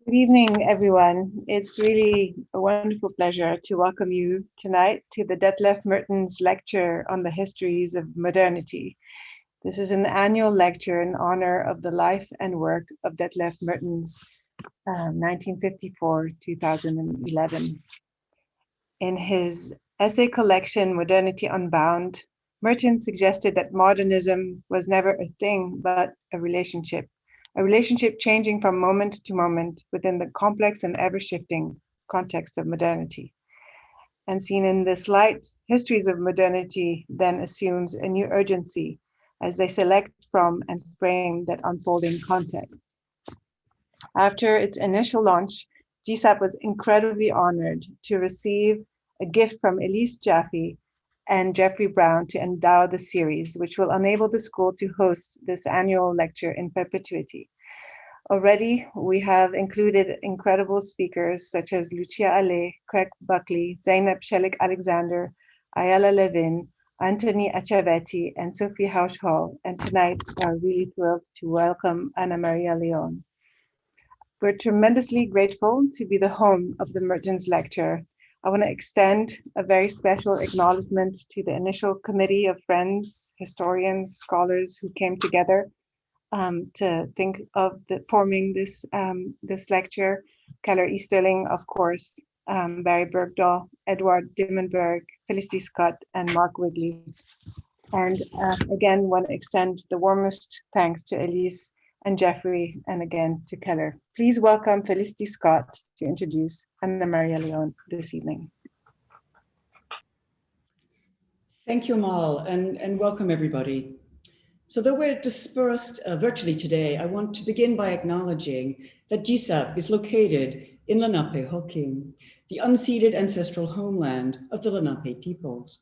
Good evening, everyone. It's really a wonderful pleasure to welcome you tonight to the Detlef Mertens Lecture on the Histories of Modernity. This is an annual lecture in honor of the life and work of Detlef Mertens, 1954-2011. In his essay collection, Modernity Unbound, Mertens suggested that modernism was never a thing, but a relationship changing from moment to moment within the complex and ever-shifting context of modernity. And seen in this light, Histories of Modernity then assumes a new urgency as they select from and frame that unfolding context. After its initial launch, GSAPP was incredibly honored to receive a gift from Elise Jaffe and Jeffrey Brown to endow the series, which will enable the school to host this annual lecture in perpetuity. Already, we have included incredible speakers such as Lucia Ale, Craig Buckley, Zeynep Shelik-Alexander, Ayala Levin, Anthony Achavetti, and Sophie Hauschhall. And tonight, we're really thrilled to welcome María León. We're tremendously grateful to be the home of the Mertens Lecture. I want to extend a very special acknowledgement to the initial committee of friends, historians, scholars who came together to think of forming this lecture. Keller Easterling, of course, Barry Bergdahl, Edward Dimmenberg, Felicity Scott, and Mark Wigley. And again, want to extend the warmest thanks to Elise and Jeffrey, and again to Keller. Please welcome Felicity Scott to introduce María León this evening. Thank you, Amal, and welcome everybody. So though we're dispersed virtually today, I want to begin by acknowledging that GSAPP is located in Lenape-Hoking, the unceded ancestral homeland of the Lenape peoples.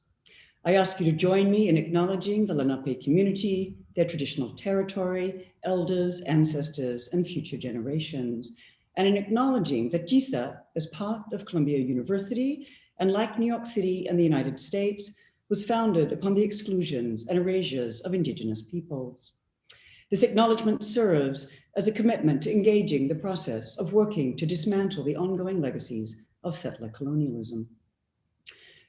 I ask you to join me in acknowledging the Lenape community, their traditional territory, elders, ancestors, and future generations, and in acknowledging that GSAPP, as part of Columbia University, and like New York City and the United States, was founded upon the exclusions and erasures of Indigenous peoples. This acknowledgement serves as a commitment to engaging the process of working to dismantle the ongoing legacies of settler colonialism.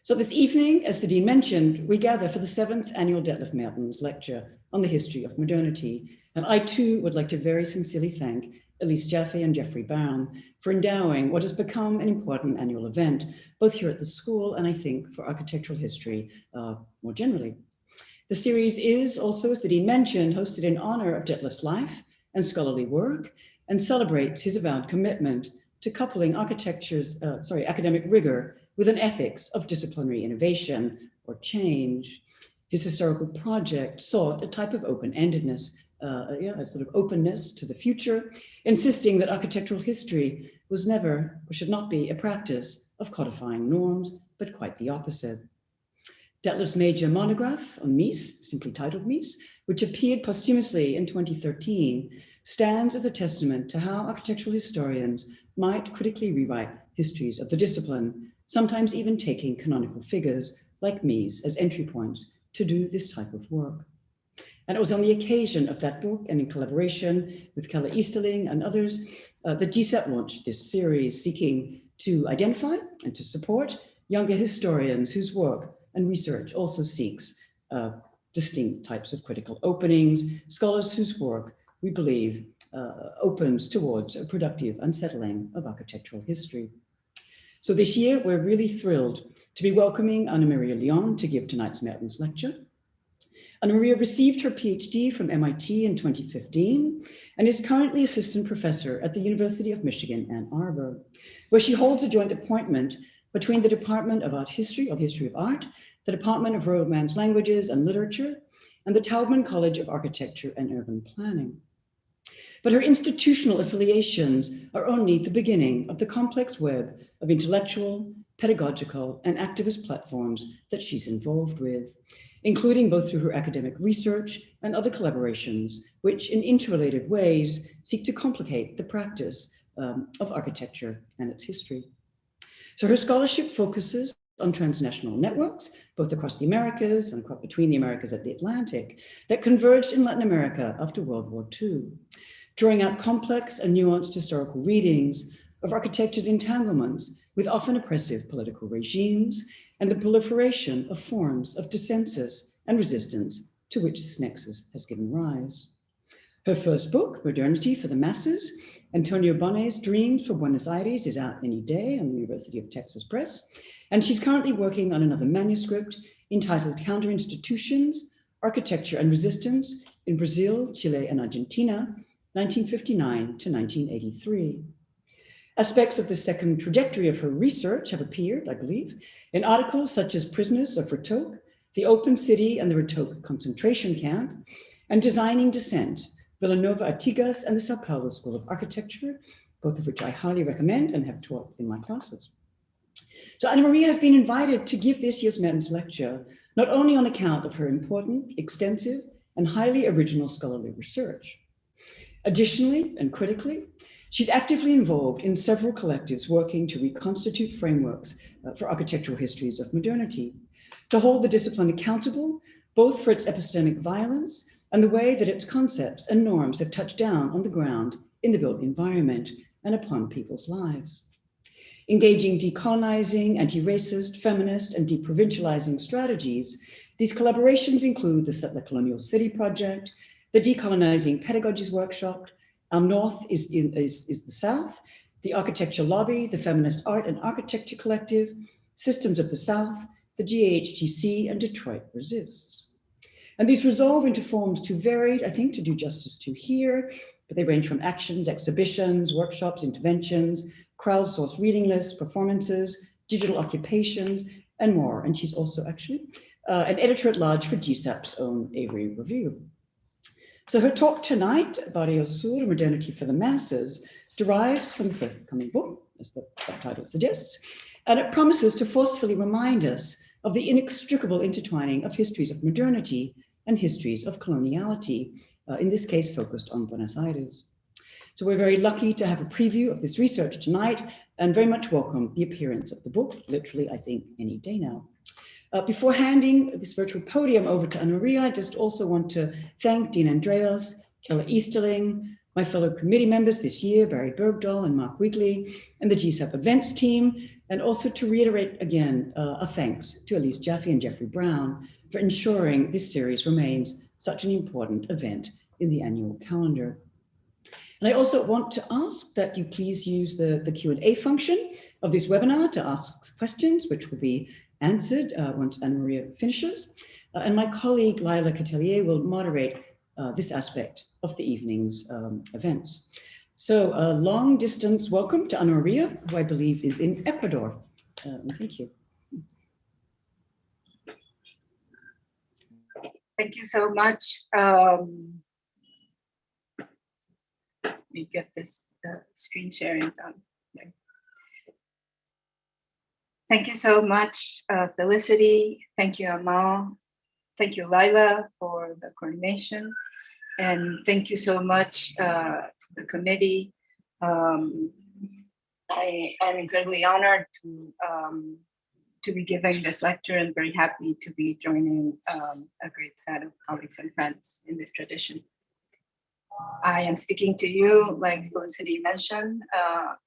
So this evening, as the Dean mentioned, we gather for the 7th annual Detlef Mertens Lecture on the History of Modernity. And I too would like to very sincerely thank Elise Jaffe and Jeffrey Brown for endowing what has become an important annual event, both here at the school and I think for architectural history more generally. The series is also, as the Dean mentioned, hosted in honor of Detlef's life and scholarly work and celebrates his avowed commitment to coupling academic rigor with an ethics of disciplinary innovation or change. His historical project sought a type of open-endedness, a sort of openness to the future, insisting that architectural history was never or should not be a practice of codifying norms, but quite the opposite. Detlef's major monograph on Mies, simply titled Mies, which appeared posthumously in 2013, stands as a testament to how architectural historians might critically rewrite histories of the discipline, sometimes even taking canonical figures like Mies as entry points to do this type of work. And it was on the occasion of that book and in collaboration with Keller Easterling and others that GSAPP launched this series seeking to identify and to support younger historians whose work and research also seeks distinct types of critical openings, scholars whose work we believe opens towards a productive unsettling of architectural history. So this year, we're really thrilled to be welcoming María León to give tonight's Mertens Lecture. María received her PhD from MIT in 2015 and is currently assistant professor at the University of Michigan, Ann Arbor, where she holds a joint appointment between the Department of Art History, or History of Art, the Department of Romance Languages and Literature, and the Taubman College of Architecture and Urban Planning. But her institutional affiliations are only the beginning of the complex web of intellectual, pedagogical, and activist platforms that she's involved with, including both through her academic research and other collaborations, which in interrelated ways seek to complicate the practice of architecture and its history. So her scholarship focuses on transnational networks, both across the Americas and between the Americas and the Atlantic, that converged in Latin America after World War II. drawing out complex and nuanced historical readings of architecture's entanglements with often oppressive political regimes and the proliferation of forms of dissensus and resistance to which this nexus has given rise. Her first book, Modernity for the Masses, Antonio Bonet's Dreams for Buenos Aires, is out any day on the University of Texas Press, and she's currently working on another manuscript entitled Counterinstitutions, Architecture and Resistance in Brazil, Chile, and Argentina, 1959 to 1983. Aspects of the second trajectory of her research have appeared, I believe, in articles such as Prisoners of Retoque, The Open City and the Retoque Concentration Camp, and Designing Dissent, Villanova Artigas and the Sao Paulo School of Architecture, both of which I highly recommend and have taught in my classes. So Ana Maria has been invited to give this year's Mertens lecture, not only on account of her important, extensive, and highly original scholarly research. Additionally, and critically, she's actively involved in several collectives working to reconstitute frameworks for architectural histories of modernity, to hold the discipline accountable, both for its epistemic violence and the way that its concepts and norms have touched down on the ground in the built environment and upon people's lives. Engaging decolonizing, anti-racist, feminist, and deprovincializing strategies, these collaborations include the Settler Colonial City Project, the Decolonizing Pedagogies Workshop, Our North is the South, the Architecture Lobby, the Feminist Art and Architecture Collective, Systems of the South, the GAHTC, and Detroit Resists. And these resolve into forms too varied, I think, to do justice to here, but they range from actions, exhibitions, workshops, interventions, crowdsourced reading lists, performances, digital occupations, and more. And she's also actually an editor-at-large for GSAPP's own Avery Review. So her talk tonight, Barrio Sur, Modernity for the Masses, derives from the forthcoming book, as the subtitle suggests, and it promises to forcefully remind us of the inextricable intertwining of histories of modernity and histories of coloniality, in this case focused on Buenos Aires. So we're very lucky to have a preview of this research tonight and very much welcome the appearance of the book, literally, I think, any day now. Before handing this virtual podium over to Ana Maria, I just also want to thank Dean Andreas, Keller Easterling, my fellow committee members this year, Barry Bergdahl and Mark Wigley, and the GSAPP events team, and also to reiterate again a thanks to Elise Jaffe and Jeffrey Brown for ensuring this series remains such an important event in the annual calendar. And I also want to ask that you please use the Q&A function of this webinar to ask questions, which will be answered once Ana Maria finishes. And my colleague, Laila Catelier, will moderate this aspect of the evening's events. So a long distance welcome to Ana Maria, who I believe is in Ecuador. Thank you. Thank you so much. Let me get this screen sharing done. Okay. Thank you so much, Felicity. Thank you, Amal. Thank you, Laila, for the coordination. And thank you so much to the committee. I'm incredibly honored to be giving this lecture and very happy to be joining a great set of colleagues and friends in this tradition. I am speaking to you, like Felicity mentioned,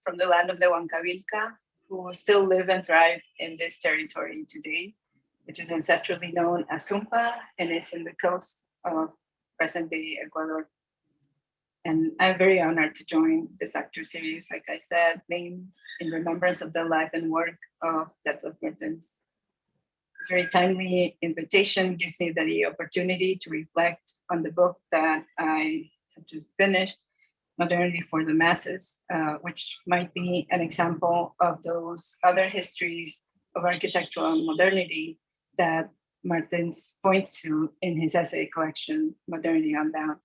from the land of the Huancavilca, who still live and thrive in this territory today, which is ancestrally known as Sumpa, and is in the coast of present-day Ecuador. And I'm very honored to join this lecture series, like I said, named in remembrance of the life and work of Detlef Mertens. This very timely invitation gives me the opportunity to reflect on the book that I have just finished, Modernity for the Masses, which might be an example of those other histories of architectural modernity that Mertens points to in his essay collection, Modernity Unbound.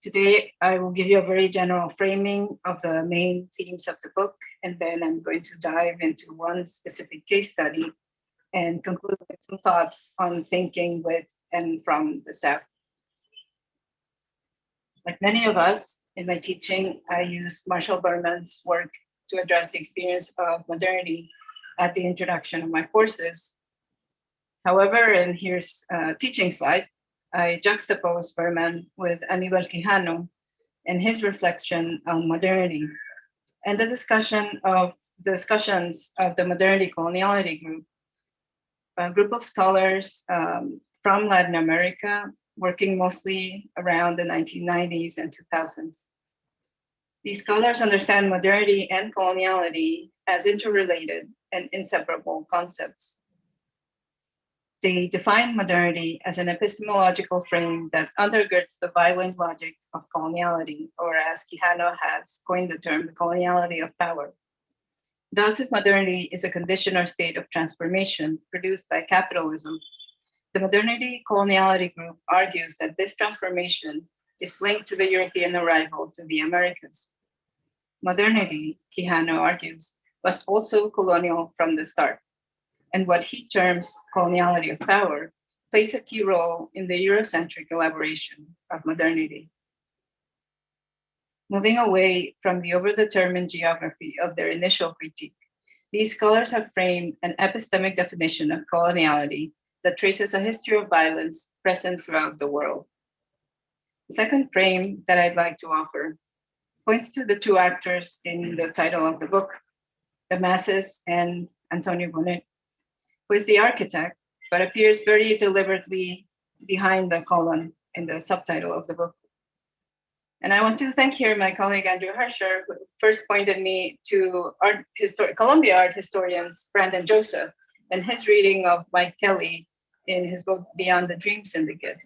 Today, I will give you a very general framing of the main themes of the book, and then I'm going to dive into one specific case study and conclude with some thoughts on thinking with and from the SAPP. Like many of us, in my teaching, I use Marshall Berman's work to address the experience of modernity at the introduction of my courses. However, and here's a teaching slide, I juxtapose Berman with Aníbal Quijano, and his reflection on modernity, and the discussions of the modernity coloniality group, a group of scholars from Latin America, working mostly around the 1990s and 2000s. These scholars understand modernity and coloniality as interrelated and inseparable concepts. They define modernity as an epistemological frame that undergirds the violent logic of coloniality, or as Quijano has coined the term, the coloniality of power. Thus, if modernity is a condition or state of transformation produced by capitalism, the modernity coloniality group argues that this transformation is linked to the European arrival to the Americas. Modernity, Quijano argues, was also colonial from the start, and what he terms coloniality of power plays a key role in the Eurocentric elaboration of modernity. Moving away from the overdetermined geography of their initial critique, these scholars have framed an epistemic definition of coloniality that traces a history of violence present throughout the world. The second frame that I'd like to offer points to the two actors in the title of the book, the masses and Antonio Bonet, who is the architect, but appears very deliberately behind the colon in the subtitle of the book. And I want to thank here my colleague Andrew Hersher, who first pointed me to Columbia art historians Brandon Joseph and his reading of Mike Kelly in his book Beyond the Dream Syndicate,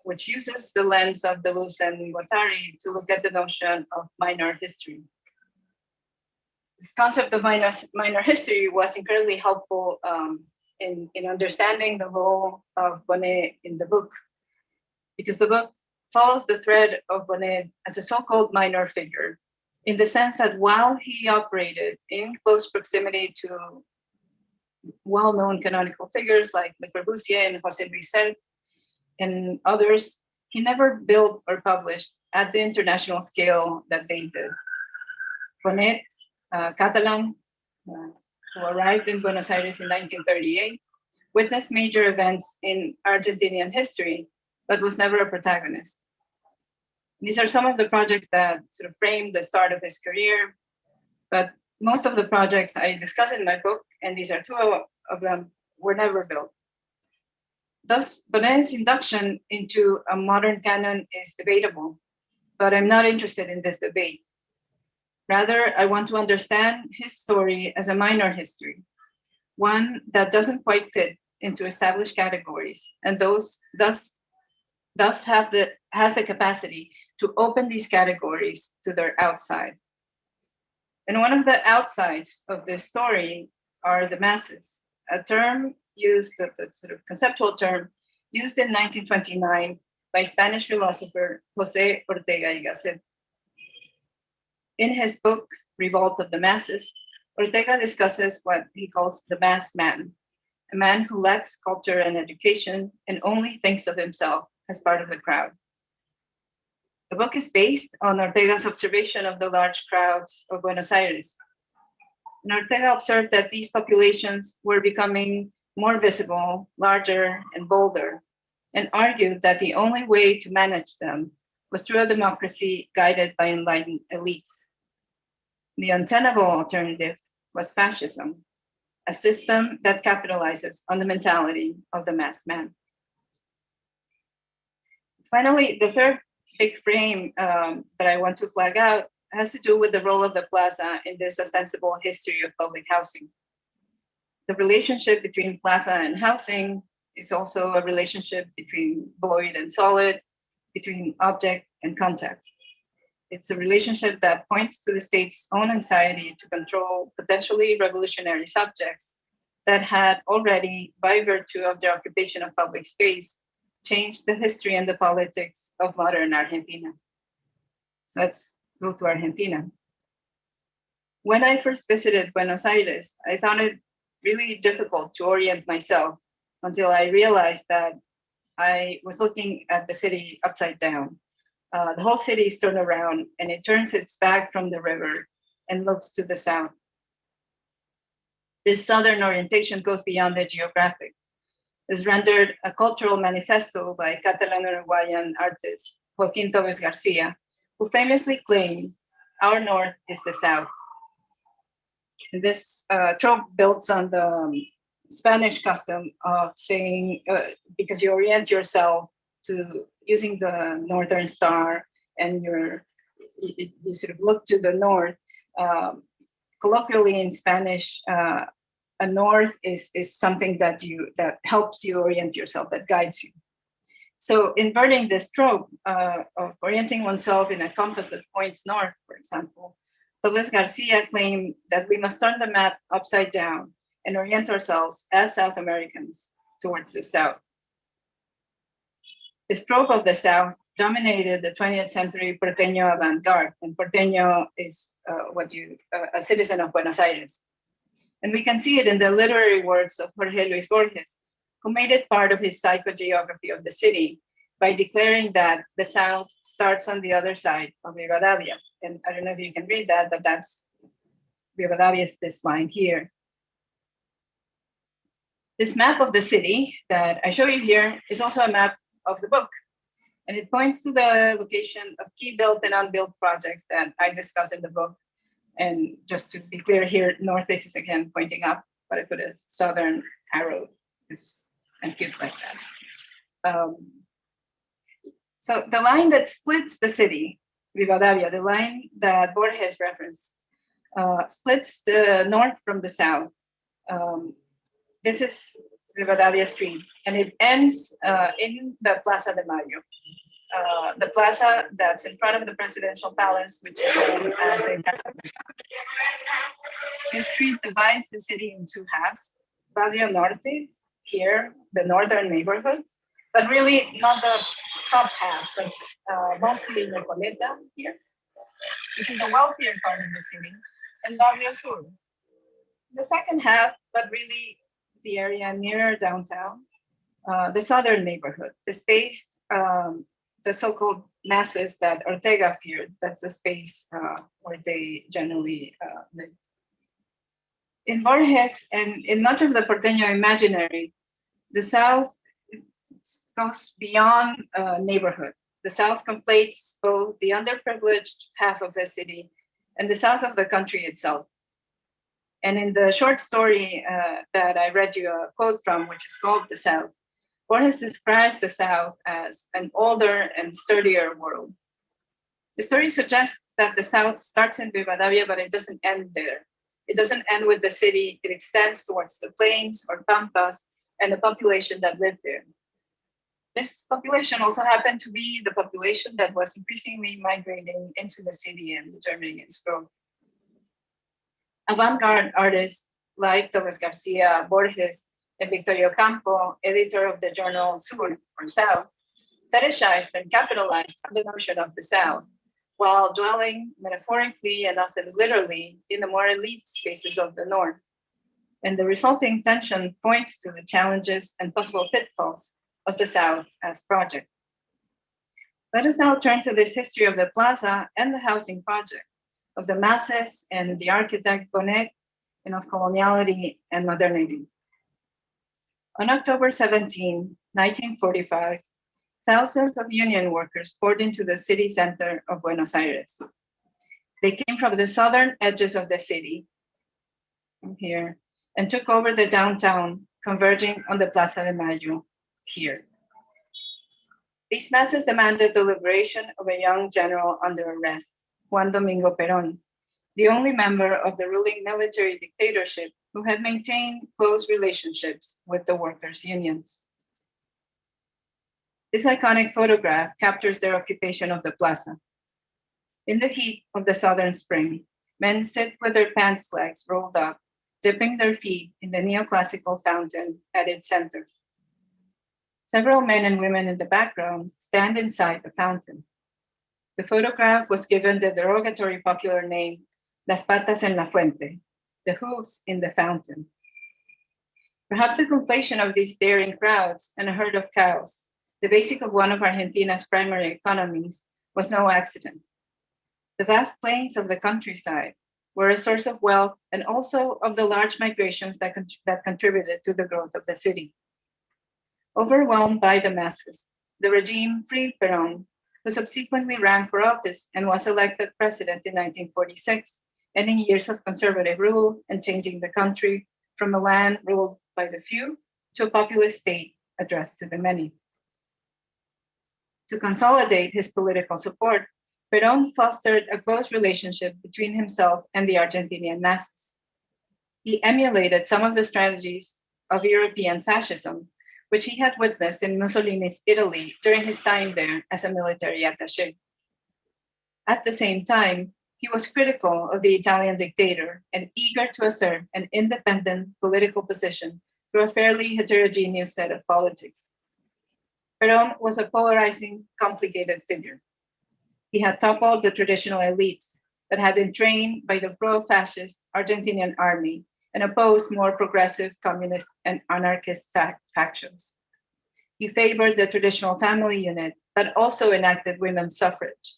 which uses the lens of Deleuze and Guattari to look at the notion of minor history. This concept of minor history was incredibly helpful in understanding the role of Bonet in the book, because the book follows the thread of Bonet as a so-called minor figure, in the sense that while he operated in close proximity to well-known canonical figures like Le Corbusier and José Luis Sert and others, he never built or published at the international scale that they did. Bonet, Catalan, who arrived in Buenos Aires in 1938, witnessed major events in Argentinian history, but was never a protagonist. These are some of the projects that sort of framed the start of his career, but most of the projects I discuss in my book, and these are two of them, were never built. Thus, Bonet's induction into a modern canon is debatable, but I'm not interested in this debate. Rather, I want to understand his story as a minor history, one that doesn't quite fit into established categories, and thus has the capacity to open these categories to their outside. And one of the outsides of this story are the masses, a term used, the sort of conceptual term used in 1929 by Spanish philosopher José Ortega y Gasset. In his book, Revolt of the Masses, Ortega discusses what he calls the mass man, a man who lacks culture and education and only thinks of himself as part of the crowd. The book is based on Ortega's observation of the large crowds of Buenos Aires. And Ortega observed that these populations were becoming more visible, larger, and bolder, and argued that the only way to manage them was through a democracy guided by enlightened elites. The untenable alternative was fascism, a system that capitalizes on the mentality of the mass man. Finally, the third big frame that I want to flag out has to do with the role of the plaza in this ostensible history of public housing. The relationship between plaza and housing is also a relationship between void and solid, between object and context. It's a relationship that points to the state's own anxiety to control potentially revolutionary subjects that had already, by virtue of their occupation of public space, changed the history and the politics of modern Argentina. So let's go to Argentina. When I first visited Buenos Aires, I found it really difficult to orient myself until I realized that I was looking at the city upside down. The whole city is turned around and it turns its back from the river and looks to the south. This southern orientation goes beyond the geographic. It's rendered a cultural manifesto by Catalan-Uruguayan artist Joaquín Torres Garcia, who famously claimed, "Our North is the South." And this trope builds on the Spanish custom of saying, because you orient yourself to using the Northern Star and you sort of look to the north. Colloquially in Spanish, a north is something that helps you orient yourself, that guides you. So inverting this trope of orienting oneself in a compass that points north, for example, Torres Garcia claimed that we must turn the map upside down and orient ourselves as South Americans towards the South. This trope of the South dominated the 20th century porteño avant-garde, and porteño is a citizen of Buenos Aires. And we can see it in the literary works of Jorge Luis Borges, who made it part of his psychogeography of the city by declaring that the South starts on the other side of Rivadavia. And I don't know if you can read that, but that's Rivadavia is this line here. This map of the city that I show you here is also a map of the book. And it points to the location of key built and unbuilt projects that I discuss in the book. And just to be clear here, north is again pointing up, but I put a southern arrow and cute like that. So the line that splits the city, Rivadavia, the line that Borges referenced, splits the north from the south. This is Rivadavia Street, and it ends in the Plaza de Mayo, the plaza that's in front of the presidential palace, which is known as the Casa Rosada. This street divides the city in two halves: Barrio Norte, here, the northern neighborhood, but really not the top half, but mostly Recoleta here, which is the wealthier part of the city, and Barrio Sur. The second half, but really the area nearer downtown, the southern neighborhood, the space, the so-called masses that Ortega feared. That's the space where they generally live. In Borges and in much of the porteño imaginary, the South goes beyond neighborhood. The South conflates both the underprivileged half of the city and the south of the country itself. And in the short story that I read you a quote from, which is called The South, Borges describes the South as an older and sturdier world. The story suggests that the South starts in Rivadavia, but it doesn't end there. It doesn't end with the city. It extends towards the plains or pampas and the population that lived there. This population also happened to be the population that was increasingly migrating into the city and determining its growth. Avant-garde artists like Torres Garcia, Borges, and Victorio Campo, editor of the journal Sur, or South, fetishized and capitalized on the notion of the South, while dwelling metaphorically and often literally in the more elite spaces of the North. And the resulting tension points to the challenges and possible pitfalls of the South as project. Let us now turn to this history of the plaza and the housing project, of the masses and the architect Bonet, and of coloniality and modernity. On October 17, 1945, thousands of union workers poured into the city center of Buenos Aires. They came from the southern edges of the city, from here, and took over the downtown, converging on the Plaza de Mayo, here. These masses demanded the liberation of a young general under arrest, Juan Domingo Perón, the only member of the ruling military dictatorship who had maintained close relationships with the workers' unions. This iconic photograph captures their occupation of the plaza. In the heat of the southern spring, men sit with their pants legs rolled up, dipping their feet in the neoclassical fountain at its center. Several men and women in the background stand inside the fountain. The photograph was given the derogatory popular name, Las patas en la fuente, the hooves in the fountain. Perhaps the conflation of these daring crowds and a herd of cows, the basic of one of Argentina's primary economies, was no accident. The vast plains of the countryside were a source of wealth and also of the large migrations that contributed to the growth of the city. Overwhelmed by the masses, the regime freed Perón, who subsequently ran for office and was elected president in 1946, ending years of conservative rule and changing the country from a land ruled by the few to a populist state addressed to the many. To consolidate his political support, Perón fostered a close relationship between himself and the Argentinian masses. He emulated some of the strategies of European fascism, which he had witnessed in Mussolini's Italy during his time there as a military attaché. At the same time, he was critical of the Italian dictator and eager to assert an independent political position through a fairly heterogeneous set of politics. Perón was a polarizing, complicated figure. He had toppled the traditional elites that had been trained by the pro-fascist Argentinian army and opposed more progressive communist and anarchist factions. He favored the traditional family unit, but also enacted women's suffrage.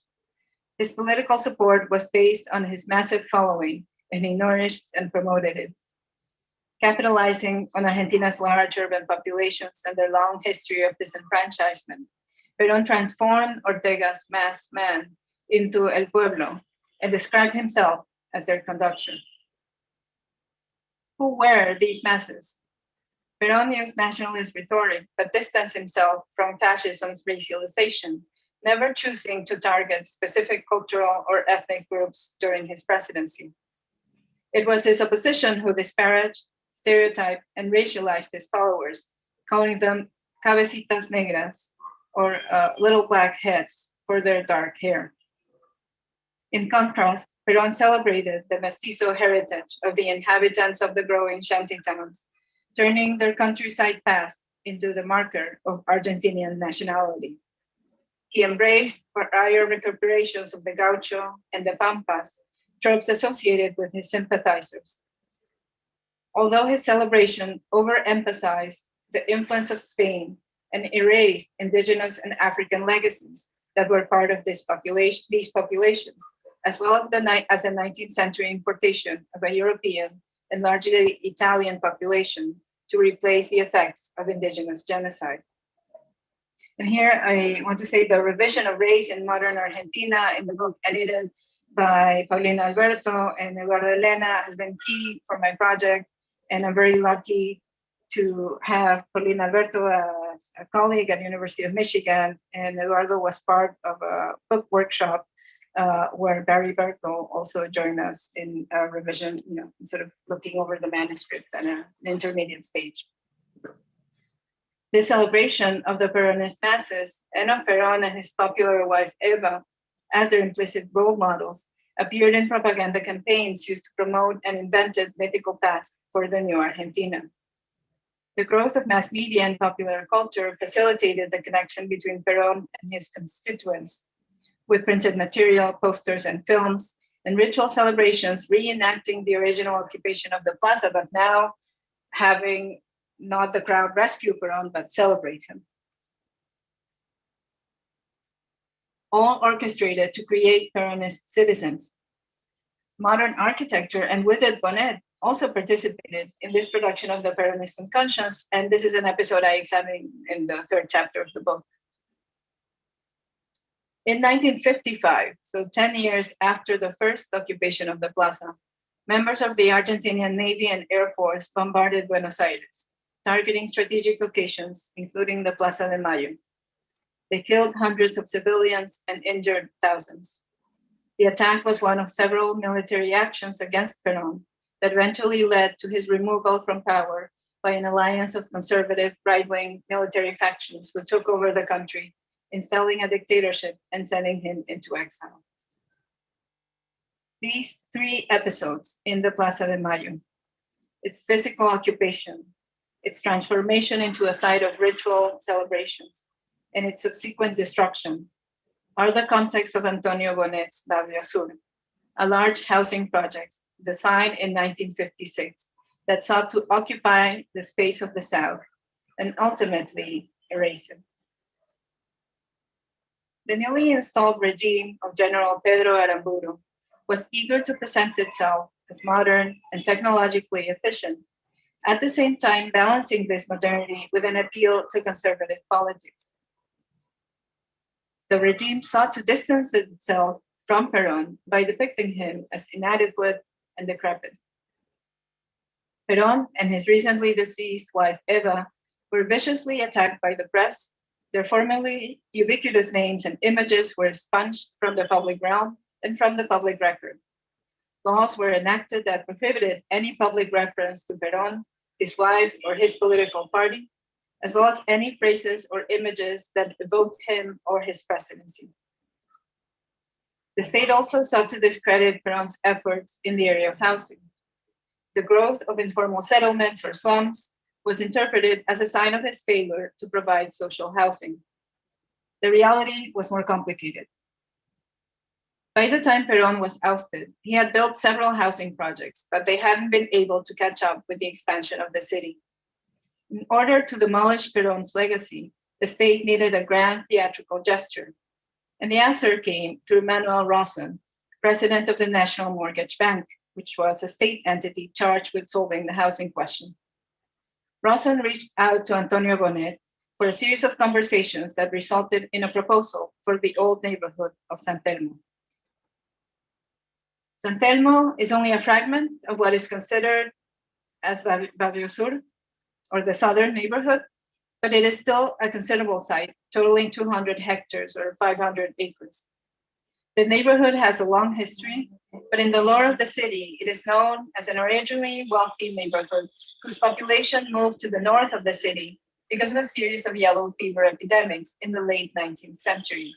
His political support was based on his massive following, and he nourished and promoted it. Capitalizing on Argentina's large urban populations and their long history of disenfranchisement, Perón transformed Ortega's masked man into El Pueblo and described himself as their conductor. Who were these masses? Perón used nationalist rhetoric, but distanced himself from fascism's racialization, never choosing to target specific cultural or ethnic groups during his presidency. It was his opposition who disparaged, stereotyped, and racialized his followers, calling them cabecitas negras, or little black heads, for their dark hair. In contrast, Perón celebrated the mestizo heritage of the inhabitants of the growing shanty towns, turning their countryside past into the marker of Argentinian nationality. He embraced prior recuperations of the gaucho and the pampas, tropes associated with his sympathizers. Although his celebration overemphasized the influence of Spain and erased indigenous and African legacies that were part of these populations, as well as the 19th century importation of a European and largely Italian population to replace the effects of indigenous genocide. And here I want to say the revision of race in modern Argentina in the book edited by Paulina Alberto and Eduardo Elena has been key for my project. And I'm very lucky to have Paulina Alberto as a colleague at the University of Michigan, and Eduardo was part of a book workshop where Barry Berkel also joined us in a revision, sort of looking over the manuscript at an intermediate stage. This celebration of the Peronist masses and of Perón and his popular wife Eva as their implicit role models appeared in propaganda campaigns used to promote an invented mythical past for the new Argentina. The growth of mass media and popular culture facilitated the connection between Perón and his constituents, with printed material, posters, and films, and ritual celebrations reenacting the original occupation of the plaza, but now having not the crowd rescue Perón, but celebrate him. All orchestrated to create Peronist citizens. Modern architecture and Whitted Bonnet also participated in this production of the Peronist unconscious, and this is an episode I examine in the third chapter of the book. In 1955, so 10 years after the first occupation of the plaza, members of the Argentinian Navy and Air Force bombarded Buenos Aires, targeting strategic locations, including the Plaza de Mayo. They killed hundreds of civilians and injured thousands. The attack was one of several military actions against Perón that eventually led to his removal from power by an alliance of conservative right-wing military factions who took over the country, installing a dictatorship and sending him into exile. These three episodes in the Plaza de Mayo, its physical occupation, its transformation into a site of ritual celebrations, and its subsequent destruction, are the context of Antonio Bonnet's Barrio Sur, a large housing project designed in 1956 that sought to occupy the space of the South and ultimately erase it. The newly installed regime of General Pedro Aramburu was eager to present itself as modern and technologically efficient, at the same time balancing this modernity with an appeal to conservative politics. the regime sought to distance itself from Perón by depicting him as inadequate and decrepit. Perón and his recently deceased wife, Eva, were viciously attacked by the press. Their formerly ubiquitous names and images were expunged from the public realm and from the public record. Laws were enacted that prohibited any public reference to Perón, his wife, or his political party, as well as any phrases or images that evoked him or his presidency. The state also sought to discredit Perón's efforts in the area of housing. The growth of informal settlements or slums was interpreted as a sign of his failure to provide social housing. The reality was more complicated. By the time Perón was ousted, he had built several housing projects, but they hadn't been able to catch up with the expansion of the city. In order to demolish Perón's legacy, the state needed a grand theatrical gesture. And the answer came through Manuel Rosson, president of the National Mortgage Bank, which was a state entity charged with solving the housing question. Rosson reached out to Antonio Bonet for a series of conversations that resulted in a proposal for the old neighborhood of San Telmo. San Telmo is only a fragment of what is considered as Barrio Sur, or the southern neighborhood, but it is still a considerable site, totaling 200 hectares or 500 acres. The neighborhood has a long history, but in the lore of the city, it is known as an originally wealthy neighborhood whose population moved to the north of the city because of a series of yellow fever epidemics in the late 19th century.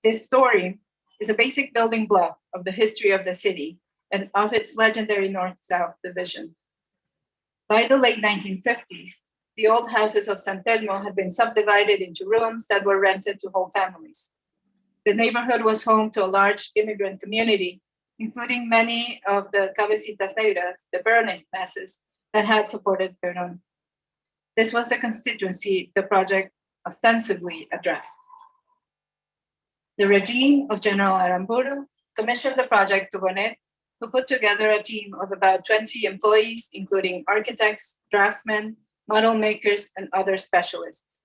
This story is a basic building block of the history of the city and of its legendary north-south division. By the late 1950s, the old houses of San Telmo had been subdivided into rooms that were rented to whole families. The neighborhood was home to a large immigrant community, including many of the cabecitas negras, the Peronist masses, that had supported Perón. This was the constituency the project ostensibly addressed. The regime of General Aramburu commissioned the project to Bonet, who put together a team of about 20 employees, including architects, draftsmen, model makers, and other specialists.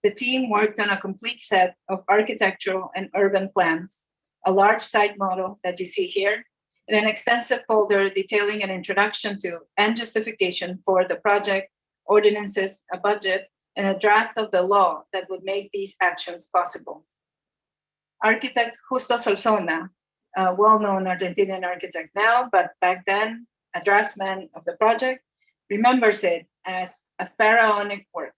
The team worked on a complete set of architectural and urban plans, a large site model that you see here, and an extensive folder detailing an introduction to and justification for the project, ordinances, a budget, and a draft of the law that would make these actions possible. Architect Justo Solsona, a well-known Argentinian architect now, but back then a draftsman of the project, remembers it as a pharaonic work.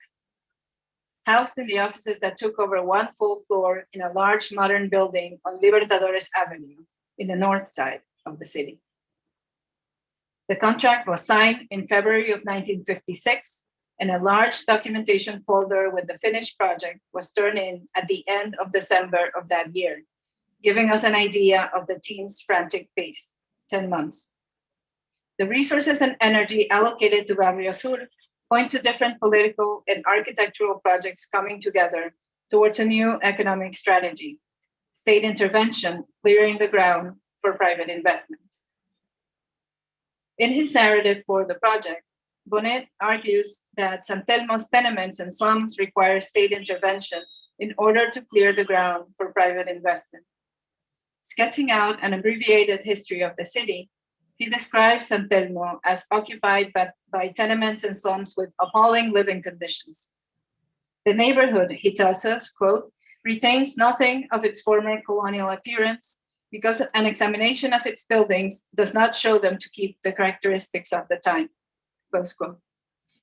Housed in the offices that took over one full floor in a large modern building on Libertadores Avenue in the north side of the city. The contract was signed in February of 1956, and a large documentation folder with the finished project was turned in at the end of December of that year, giving us an idea of the team's frantic pace, 10 months. The resources and energy allocated to Barrio Sur point to different political and architectural projects coming together towards a new economic strategy, state intervention, clearing the ground for private investment. In his narrative for the project, Bonet argues that San Telmo's tenements and slums require state intervention in order to clear the ground for private investment. Sketching out an abbreviated history of the city, he describes San Telmo as occupied by tenements and slums with appalling living conditions. The neighborhood, he tells us, quote, retains nothing of its former colonial appearance because an examination of its buildings does not show them to keep the characteristics of the time, close quote.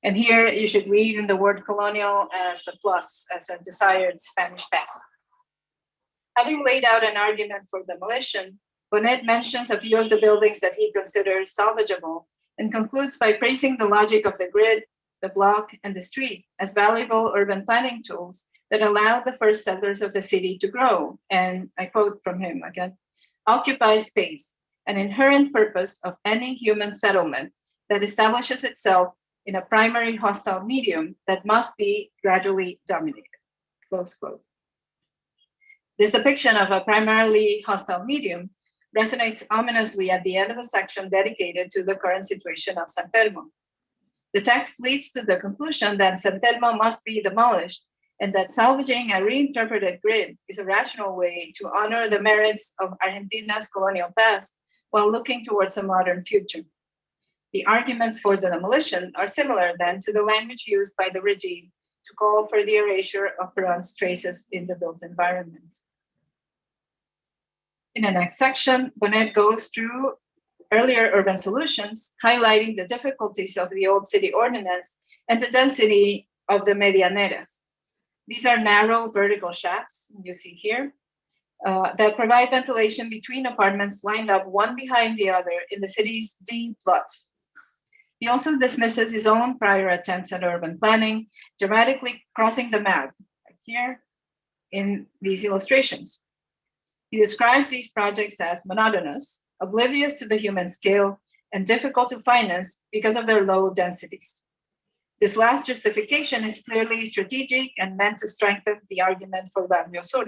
And here you should read in the word colonial as a plus, as a desired Spanish past. Having laid out an argument for demolition, Bonet mentions a few of the buildings that he considers salvageable and concludes by praising the logic of the grid, the block, and the street as valuable urban planning tools that allowed the first settlers of the city to grow, and I quote from him again, occupy space, an inherent purpose of any human settlement that establishes itself in a primary hostile medium that must be gradually dominated, close quote. This depiction of a primarily hostile medium resonates ominously at the end of a section dedicated to the current situation of San Telmo. The text leads to the conclusion that San Telmo must be demolished and that salvaging a reinterpreted grid is a rational way to honor the merits of Argentina's colonial past while looking towards a modern future. The arguments for the demolition are similar then to the language used by the regime to call for the erasure of Perón's traces in the built environment. In the next section, Bonet goes through earlier urban solutions, highlighting the difficulties of the old city ordinance and the density of the medianeras. These are narrow vertical shafts, you see here, that provide ventilation between apartments lined up one behind the other in the city's D plots. He also dismisses his own prior attempts at urban planning, dramatically crossing the map, like here in these illustrations. He describes these projects as monotonous, oblivious to the human scale, and difficult to finance because of their low densities. This last justification is clearly strategic and meant to strengthen the argument for Barrio Sur.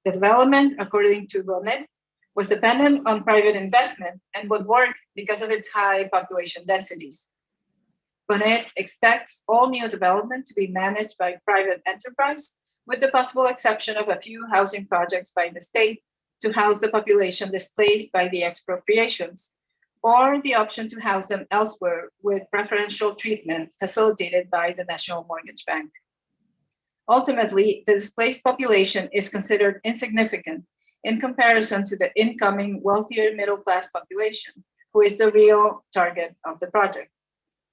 The development, according to Bonet, was dependent on private investment and would work because of its high population densities. Bonet expects all new development to be managed by private enterprise, with the possible exception of a few housing projects by the state to house the population displaced by the expropriations, or the option to house them elsewhere with preferential treatment facilitated by the National Mortgage Bank. Ultimately, the displaced population is considered insignificant in comparison to the incoming wealthier middle-class population, who is the real target of the project.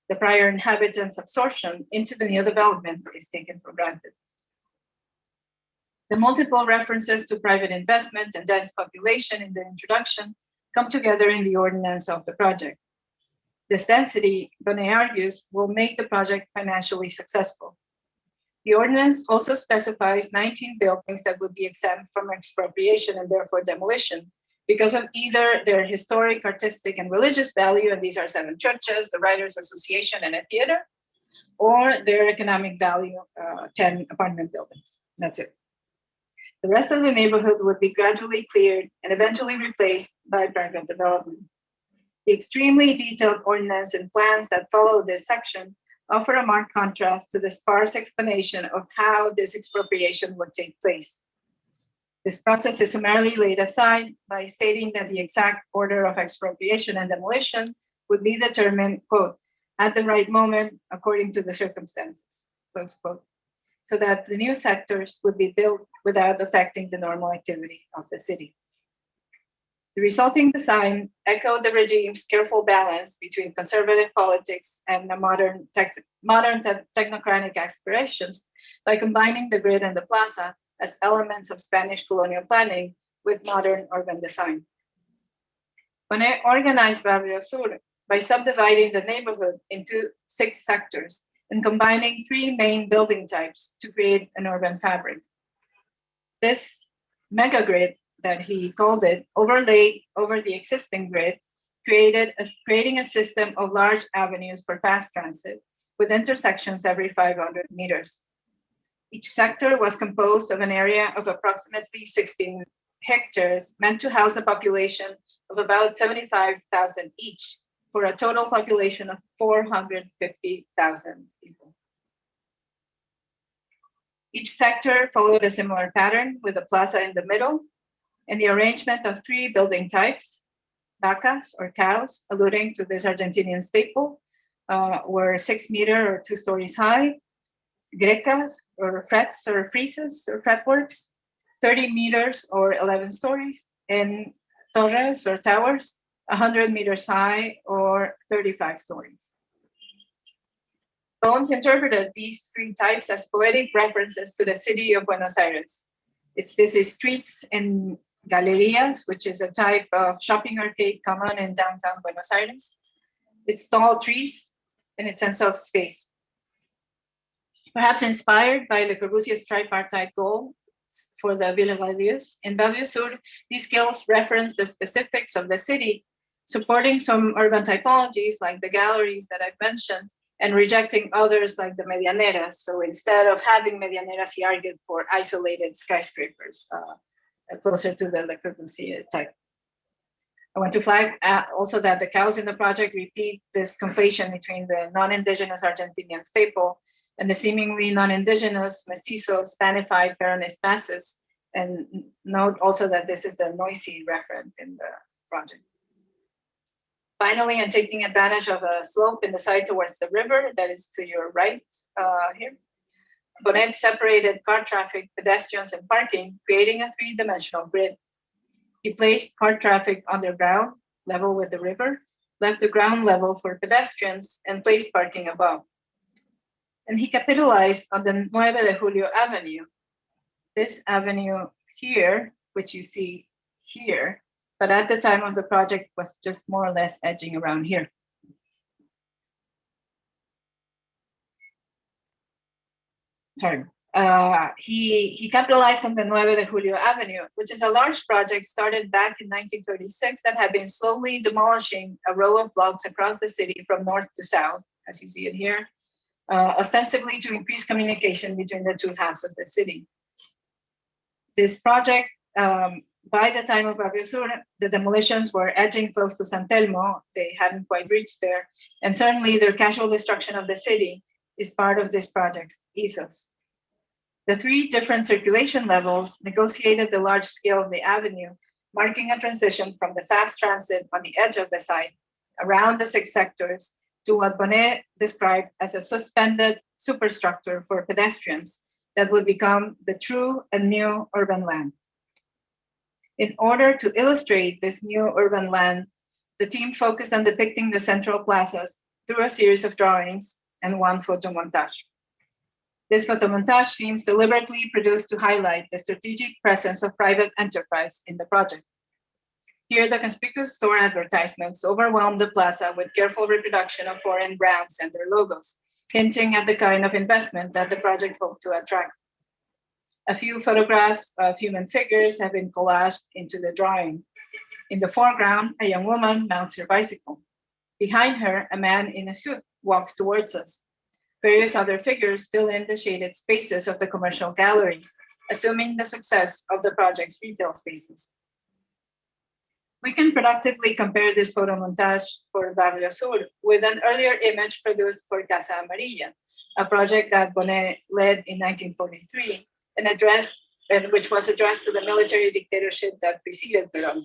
The prior inhabitants' absorption into the new development is taken for granted. The multiple references to private investment and dense population in the introduction come together in the ordinance of the project. This density, Bonet argues, will make the project financially successful. The ordinance also specifies 19 buildings that would be exempt from expropriation and therefore demolition because of either their historic, artistic, and religious value, and these are 7 churches, the Writers Association, and a theater, or their economic value, 10 apartment buildings. That's it. The rest of the neighborhood would be gradually cleared and eventually replaced by private development. The extremely detailed ordinance and plans that follow this section offer a marked contrast to the sparse explanation of how this expropriation would take place. This process is summarily laid aside by stating that the exact order of expropriation and demolition would be determined, quote, at the right moment according to the circumstances, close quote, so that the new sectors would be built without affecting the normal activity of the city. The resulting design echoed the regime's careful balance between conservative politics and the modern technocratic aspirations by combining the grid and the plaza as elements of Spanish colonial planning with modern urban design. Bonet organized Barrio Sur by subdividing the neighborhood into 6 sectors and combining 3 main building types to create an urban fabric. This megagrid, that he called it, overlaid over the existing grid, creating a system of large avenues for fast transit with intersections every 500 meters. Each sector was composed of an area of approximately 16 hectares, meant to house a population of about 75,000 each, for a total population of 450,000 people. Each sector followed a similar pattern with a plaza in the middle and the arrangement of 3 building types. Vacas or cows, alluding to this Argentinian staple, were 6 meters or 2 stories high. Grecas or frets or friezes or fretworks, 30 meters or 11 stories, and torres or towers, 100 meters high or 35 stories. Bones interpreted these 3 types as poetic references to the city of Buenos Aires. Its busy streets and galerías, which is a type of shopping arcade common in downtown Buenos Aires, its tall trees, and its sense of space. Perhaps inspired by Le Corbusier's tripartite goal for the Ville Radius, in Barrio Sur, these skills reference the specifics of the city, supporting some urban typologies like the galleries that I've mentioned, and rejecting others like the medianeras. So instead of having medianeras, he argued for isolated skyscrapers, closer to the Le Corbusier type. I want to flag also that the cows in the project repeat this conflation between the non-indigenous Argentinian staple and the seemingly non-indigenous, mestizo, Spanified Peronist masses. And note also that this is the noisy reference in the project. Finally, and taking advantage of a slope in the side towards the river that is to your right here, Bonet separated car traffic, pedestrians, and parking, creating a three-dimensional grid. He placed car traffic underground, level with the river, left the ground level for pedestrians, and placed parking above. And he capitalized on the 9 de Julio Avenue. This avenue here, which you see here, but at the time of the project was just more or less edging around here. Sorry. He capitalized on the 9 de Julio Avenue, which is a large project started back in 1936 that had been slowly demolishing a row of blocks across the city from north to south, as you see it here, ostensibly to increase communication between the two halves of the city. This project, by the time of Barrio Sur, the demolitions were edging close to San Telmo. They hadn't quite reached there. And certainly their casual destruction of the city is part of this project's ethos. The three different circulation levels negotiated the large scale of the avenue, marking a transition from the fast transit on the edge of the site, around the 6 sectors, to what Bonet described as a suspended superstructure for pedestrians that would become the true and new urban land. In order to illustrate this new urban land, the team focused on depicting the central plazas through a series of drawings and one photomontage. This photomontage seems deliberately produced to highlight the strategic presence of private enterprise in the project. Here, the conspicuous store advertisements overwhelm the plaza with careful reproduction of foreign brands and their logos, hinting at the kind of investment that the project hoped to attract. A few photographs of human figures have been collaged into the drawing. In the foreground, a young woman mounts her bicycle. Behind her, a man in a suit walks towards us. Various other figures fill in the shaded spaces of the commercial galleries, assuming the success of the project's retail spaces. We can productively compare this photomontage for Barrio Sur with an earlier image produced for Casa Amarilla, a project that Bonet led in 1943 and which was addressed to the military dictatorship that preceded Perón.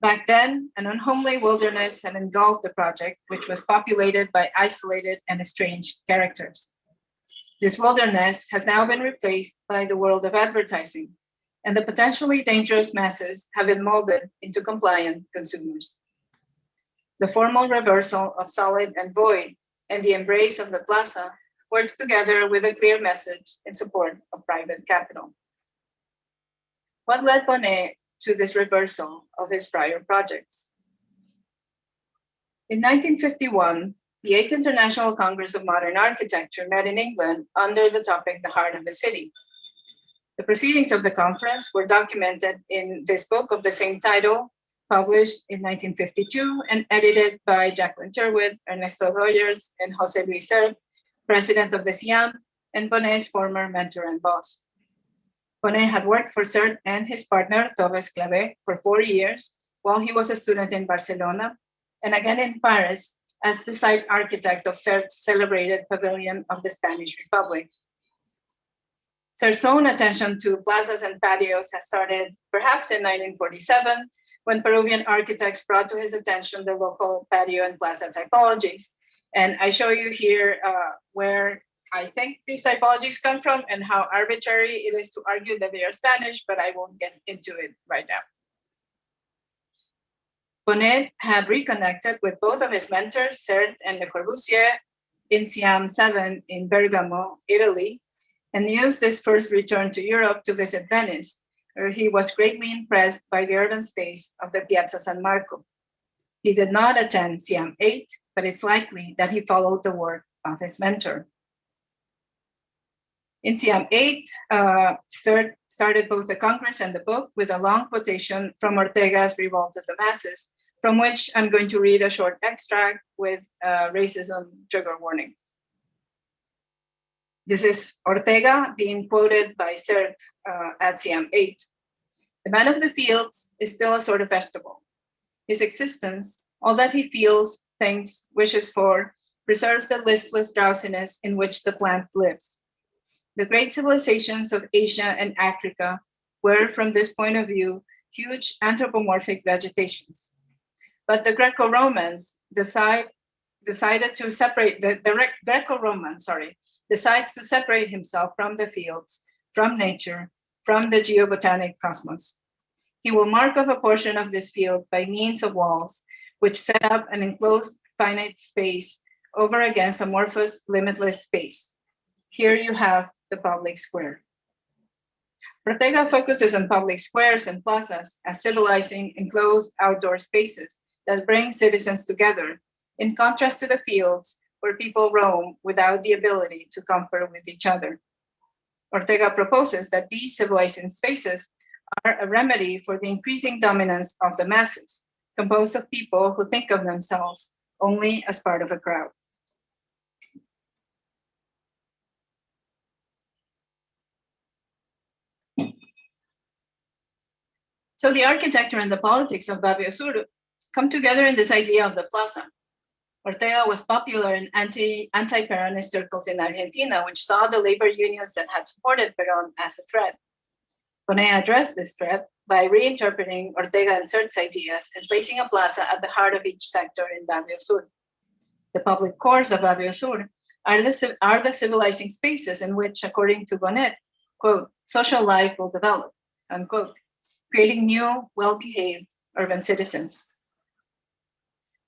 Back then, an unhomely wilderness had engulfed the project, which was populated by isolated and estranged characters. This wilderness has now been replaced by the world of advertising, and the potentially dangerous masses have been molded into compliant consumers. The formal reversal of solid and void and the embrace of the plaza works together with a clear message in support of private capital. What led Bonet to this reversal of his prior projects? In 1951, the 8th International Congress of Modern Architecture met in England under the topic, The Heart of the City. The proceedings of the conference were documented in this book of the same title, published in 1952 and edited by Jacqueline Turwood, Ernesto Rogers, and Jose Luis Sert, president of the CIAM, and Bonet's former mentor and boss. Bonet had worked for Sert and his partner, Torres Clavé, for 4 years while he was a student in Barcelona, and again in Paris as the site architect of Sert's celebrated Pavilion of the Spanish Republic. Sert's own attention to plazas and patios has started perhaps in 1947, when Peruvian architects brought to his attention the local patio and plaza typologies. And I show you here where I think these typologies come from and how arbitrary it is to argue that they are Spanish, but I won't get into it right now. Bonet had reconnected with both of his mentors, Sert and Le Corbusier, in Siam 7 in Bergamo, Italy, and used this first return to Europe to visit Venice, where he was greatly impressed by the urban space of the Piazza San Marco. He did not attend Siam 8, but it's likely that he followed the work of his mentor. In Siam 8, Sert started both the Congress and the book with a long quotation from Ortega's Revolt of the Masses, from which I'm going to read a short extract with racism trigger warning. This is Ortega being quoted by Sert at Siam 8. The man of the fields is still a sort of vegetable. His existence, all that he feels, thinks, wishes for, preserves the listless drowsiness in which the plant lives. The great civilizations of Asia and Africa were, from this point of view, huge anthropomorphic vegetations. But the Greco-Romans decided to separate, decides to separate himself from the fields, from nature, from the geobotanic cosmos. He will mark off a portion of this field by means of walls, which set up an enclosed finite space over against amorphous, limitless space. Here you have the public square. Ortega focuses on public squares and plazas as civilizing enclosed outdoor spaces that bring citizens together, in contrast to the fields where people roam without the ability to comfort with each other. Ortega proposes that these civilizing spaces are a remedy for the increasing dominance of the masses, composed of people who think of themselves only as part of a crowd. So the architecture and the politics of Barrio Sur come together in this idea of the plaza. Ortega was popular in anti-Peronist circles in Argentina, which saw the labor unions that had supported Perón as a threat. Bonet addressed this threat by reinterpreting Ortega and Cert's ideas and placing a plaza at the heart of each sector in Barrio Sur. The public cores of Barrio Sur are the civilizing spaces in which, according to Bonet, quote, social life will develop, unquote, creating new, well-behaved urban citizens.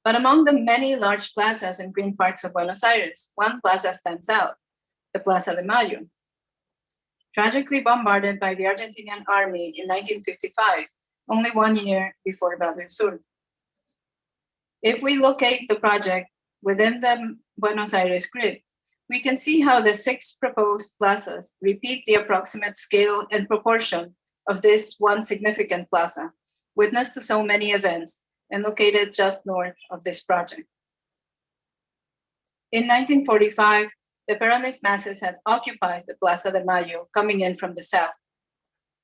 But among the many large plazas and green parks of Buenos Aires, one plaza stands out, the Plaza de Mayo. Tragically bombarded by the Argentinian army in 1955, only 1 year before Barrio Sur. If we locate the project within the Buenos Aires grid, we can see how the 6 proposed plazas repeat the approximate scale and proportion of this one significant plaza, witness to so many events, and located just north of this project. In 1945, the Peronist masses had occupied the Plaza de Mayo, coming in from the south.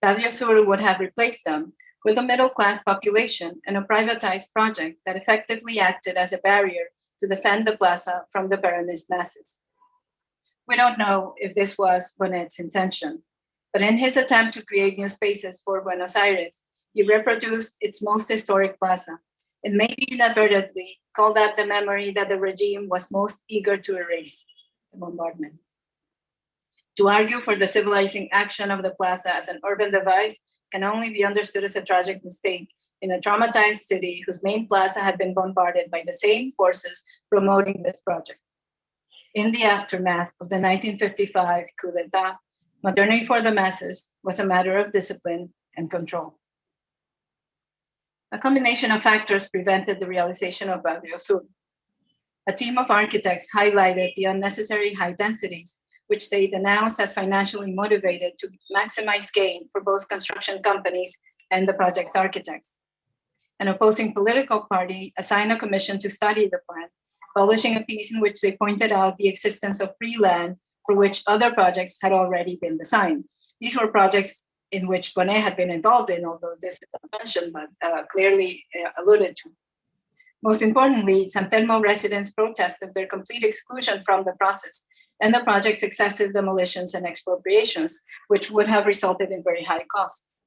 Barrio Sur would have replaced them with a middle-class population and a privatized project that effectively acted as a barrier to defend the plaza from the Peronist masses. We don't know if this was Bonet's intention, but in his attempt to create new spaces for Buenos Aires, he reproduced its most historic plaza, and maybe inadvertently called up the memory that the regime was most eager to erase, the bombardment. To argue for the civilizing action of the plaza as an urban device can only be understood as a tragic mistake in a traumatized city whose main plaza had been bombarded by the same forces promoting this project. In the aftermath of the 1955 coup d'etat, modernity for the masses was a matter of discipline and control. A combination of factors prevented the realization of Barrio Sur. A team of architects highlighted the unnecessary high densities, which they denounced as financially motivated to maximize gain for both construction companies and the project's architects. An opposing political party assigned a commission to study the plan, publishing a piece in which they pointed out the existence of free land for which other projects had already been designed. These were projects in which Bonet had been involved in, although this is not mentioned, but clearly alluded to. Most importantly, San Telmo residents protested their complete exclusion from the process and the project's excessive demolitions and expropriations, which would have resulted in very high costs.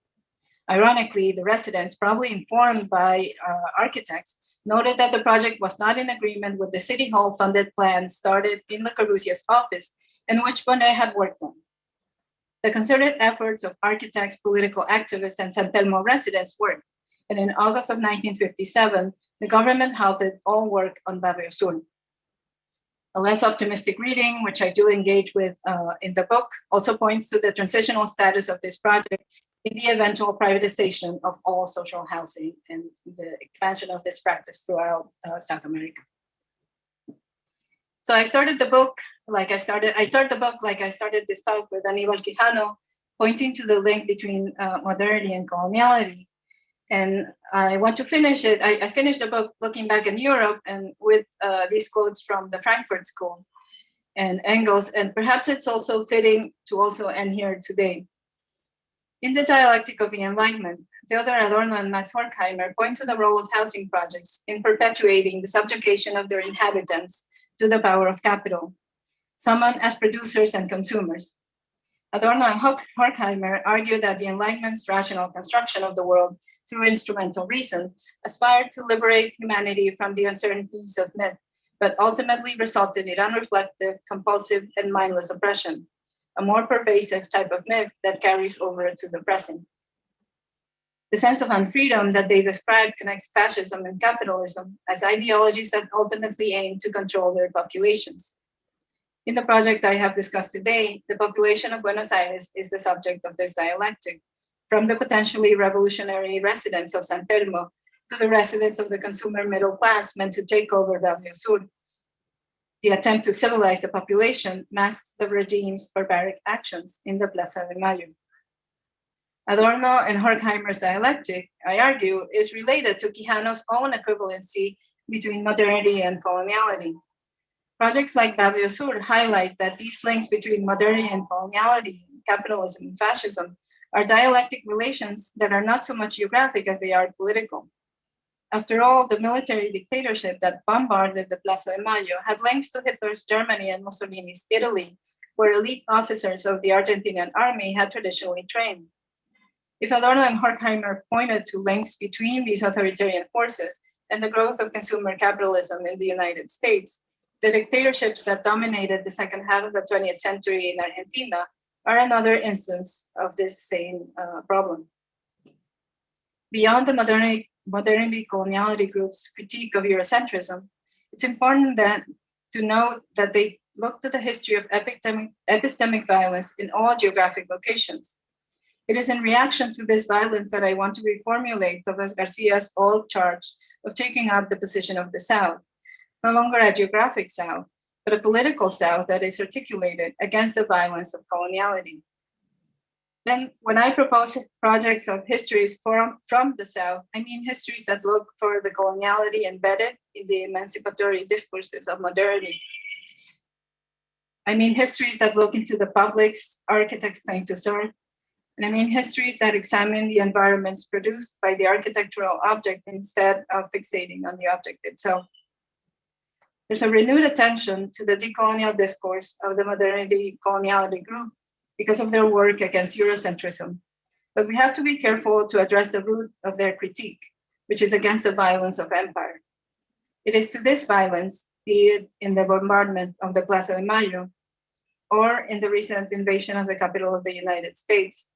Ironically, the residents, probably informed by architects, noted that the project was not in agreement with the City Hall funded plan started in Le Corbusier's office and which Bonet had worked on. The concerted efforts of architects, political activists, and San Telmo residents worked, and in August of 1957, the government halted all work on Barrio Sur. A less optimistic reading, which I do engage with in the book, also points to the transitional status of this project in the eventual privatization of all social housing and the expansion of this practice throughout South America. So I started the book like I started this talk with Aníbal Quijano, pointing to the link between modernity and coloniality. And I want to finish it. I finished the book looking back in Europe and with these quotes from the Frankfurt School and Engels, and perhaps it's also fitting to also end here today. In the dialectic of the Enlightenment, Theodor Adorno and Max Horkheimer point to the role of housing projects in perpetuating the subjugation of their inhabitants to the power of capital, summoned as producers and consumers. Adorno and Horkheimer argue that the Enlightenment's rational construction of the world through instrumental reason aspired to liberate humanity from the uncertainties of myth, but ultimately resulted in unreflective, compulsive, and mindless oppression, a more pervasive type of myth that carries over to the present. The sense of unfreedom that they describe connects fascism and capitalism as ideologies that ultimately aim to control their populations. In the project I have discussed today, the population of Buenos Aires is the subject of this dialectic, from the potentially revolutionary residents of San Telmo to the residents of the consumer middle class meant to take over Barrio Sur. The attempt to civilize the population masks the regime's barbaric actions in the Plaza de Mayo. Adorno and Horkheimer's dialectic, I argue, is related to Quijano's own equivalency between modernity and coloniality. Projects like Barrio Sur highlight that these links between modernity and coloniality, capitalism and fascism, are dialectic relations that are not so much geographic as they are political. After all, the military dictatorship that bombarded the Plaza de Mayo had links to Hitler's Germany and Mussolini's Italy, where elite officers of the Argentinian army had traditionally trained. If Adorno and Horkheimer pointed to links between these authoritarian forces and the growth of consumer capitalism in the United States, the dictatorships that dominated the second half of the 20th century in Argentina are another instance of this same problem. Beyond the modernity coloniality group's critique of Eurocentrism, it's important to note that they look to the history of epistemic violence in all geographic locations. It is in reaction to this violence that I want to reformulate Torres Garcia's old charge of taking up the position of the South, no longer a geographic South, but a political South that is articulated against the violence of coloniality. Then, when I propose projects of histories from the South, I mean histories that look for the coloniality embedded in the emancipatory discourses of modernity. I mean histories that look into the public's architect's claim to serve, and I mean histories that examine the environments produced by the architectural object instead of fixating on the object itself. There's a renewed attention to the decolonial discourse of the modernity coloniality group because of their work against Eurocentrism. But we have to be careful to address the root of their critique, which is against the violence of empire. It is to this violence, be it in the bombardment of the Plaza de Mayo or in the recent invasion of the capital of the United States,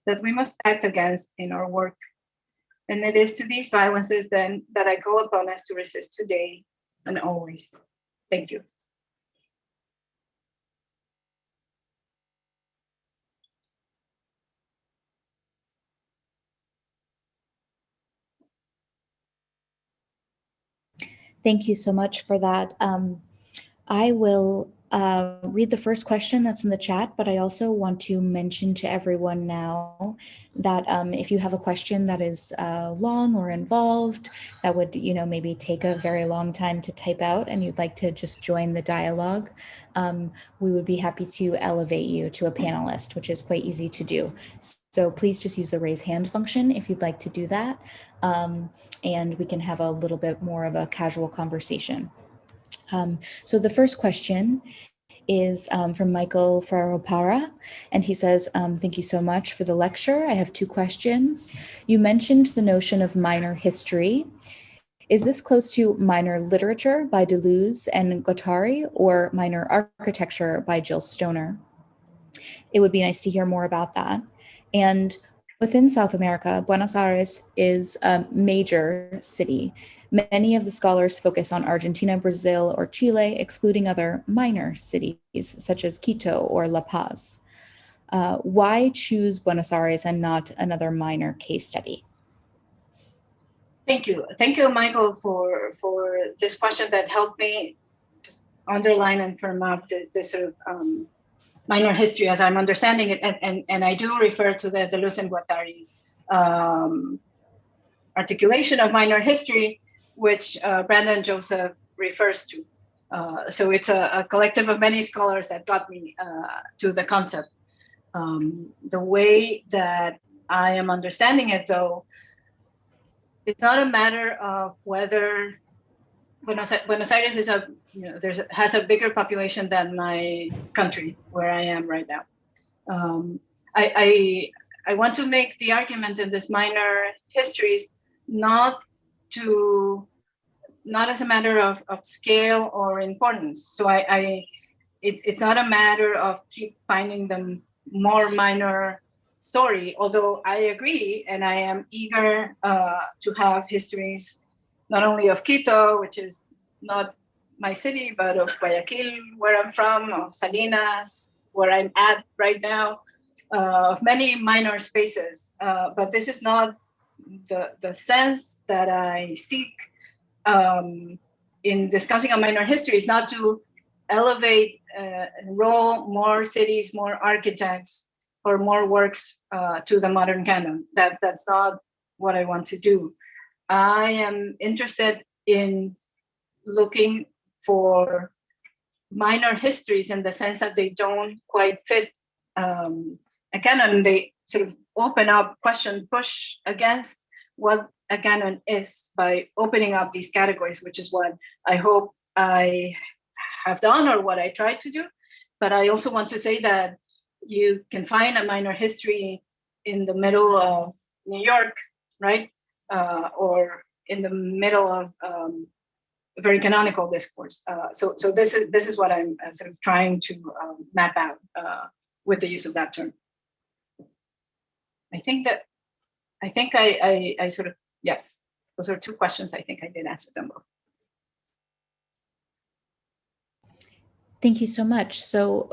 that we must act against in our work. And it is to these violences then that I call upon us to resist today and always. Thank you. Thank you so much for that. I will read the first question that's in the chat, but I also want to mention to everyone now that if you have a question that is long or involved, that would, maybe take a very long time to type out, and you'd like to just join the dialogue, we would be happy to elevate you to a panelist, which is quite easy to do. So please just use the raise hand function if you'd like to do that, and we can have a little bit more of a casual conversation. So the first question is from Michael Farropara, and he says, thank you so much for the lecture. I have two questions. You mentioned the notion of minor history. Is this close to minor literature by Deleuze and Guattari, or minor architecture by Jill Stoner? It would be nice to hear more about that. And within South America, Buenos Aires is a major city. Many of the scholars focus on Argentina, Brazil, or Chile, excluding other minor cities such as Quito or La Paz. Why choose Buenos Aires and not another minor case study? Thank you, Michael, for this question that helped me just underline and firm up the sort of minor history as I'm understanding it, and I do refer to the Deleuze and Guattari articulation of minor history, which Brandon Joseph refers to. So it's a collective of many scholars that got me to the concept. The way that I am understanding it, though, it's not a matter of whether Buenos Aires is has a bigger population than my country where I am right now. I want to make the argument in this minor histories not as a matter of scale or importance. So it's not a matter of keep finding them more minor story, although I agree and I am eager to have histories not only of Quito, which is not my city, but of Guayaquil, where I'm from, of Salinas, where I'm at right now, of many minor spaces. But this is not the sense that I seek in discussing a minor history, is not to elevate, enroll more cities, more architects, or more works to the modern canon. That's not what I want to do. I am interested in looking for minor histories in the sense that they don't quite fit a canon. They sort of open up, question, push against what a canon is by opening up these categories, which is what I hope I have done or what I tried to do. But I also want to say that you can find a minor history in the middle of New York, right? Or in the middle of very canonical discourse. So this is what I'm sort of trying to map out with the use of that term. I think I sort of, yes, those are two questions. I think I did answer them both. Thank you so much. So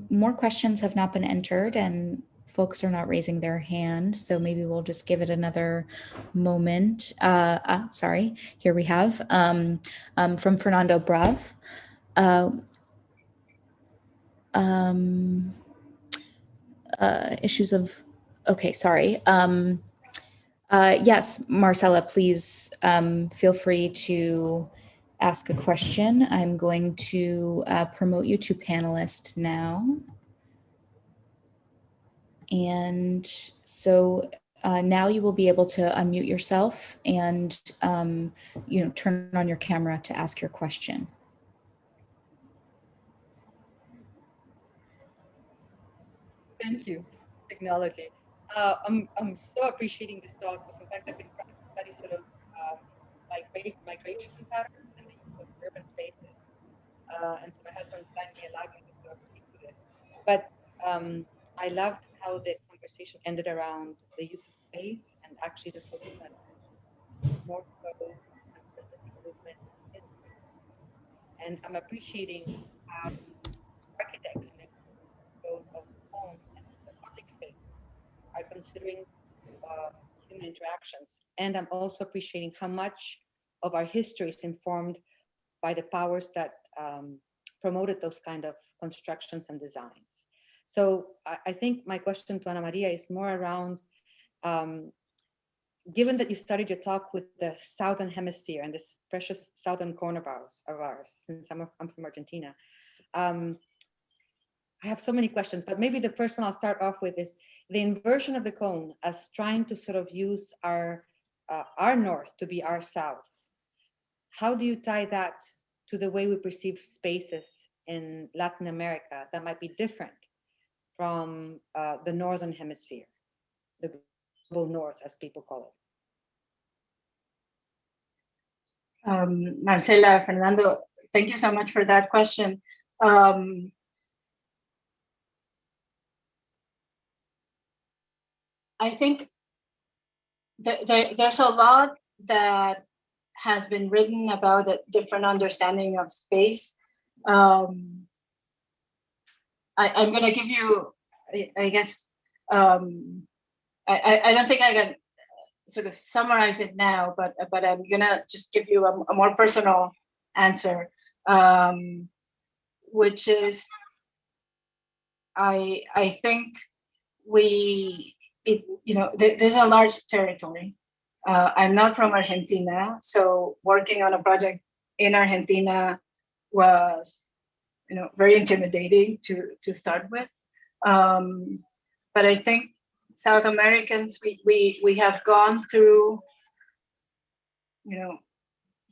more questions have not been entered and folks are not raising their hand. So maybe we'll just give it another moment. Sorry, here we have from Fernando Brav. Issues of, okay, sorry. Yes, Marcella, please feel free to ask a question. I'm going to promote you to panelist now. And so now you will be able to unmute yourself and turn on your camera to ask your question. Thank you, technology. I'm so appreciating this talk because in fact I've been trying to study sort of migration patterns in the use of urban spaces. And so my husband kindly allowed me to sort of speak to this. But I loved how the conversation ended around the use of space and actually the focus on more so on specific movements in history. And I'm appreciating how architects and both of home and the public space are considering human interactions. And I'm also appreciating how much of our history is informed by the powers that promoted those kind of constructions and designs. So I think my question to Ana Maria is more around, given that you started your talk with the Southern Hemisphere and this precious Southern corner of ours, since I'm from Argentina, I have so many questions, but maybe the first one I'll start off with is the inversion of the cone as trying to sort of use our north to be our south. How do you tie that to the way we perceive spaces in Latin America that might be different from the Northern Hemisphere, the global north, as people call it? Marcela, Fernando, thank you so much for that question. I think there's a lot that has been written about a different understanding of space. I'm going to give you, I guess, I don't think I can sort of summarize it now, but I'm going to just give you a more personal answer, which is, I think there's a large territory. I'm not from Argentina, so working on a project in Argentina was, very intimidating to start with. But I think South Americans, we have gone through,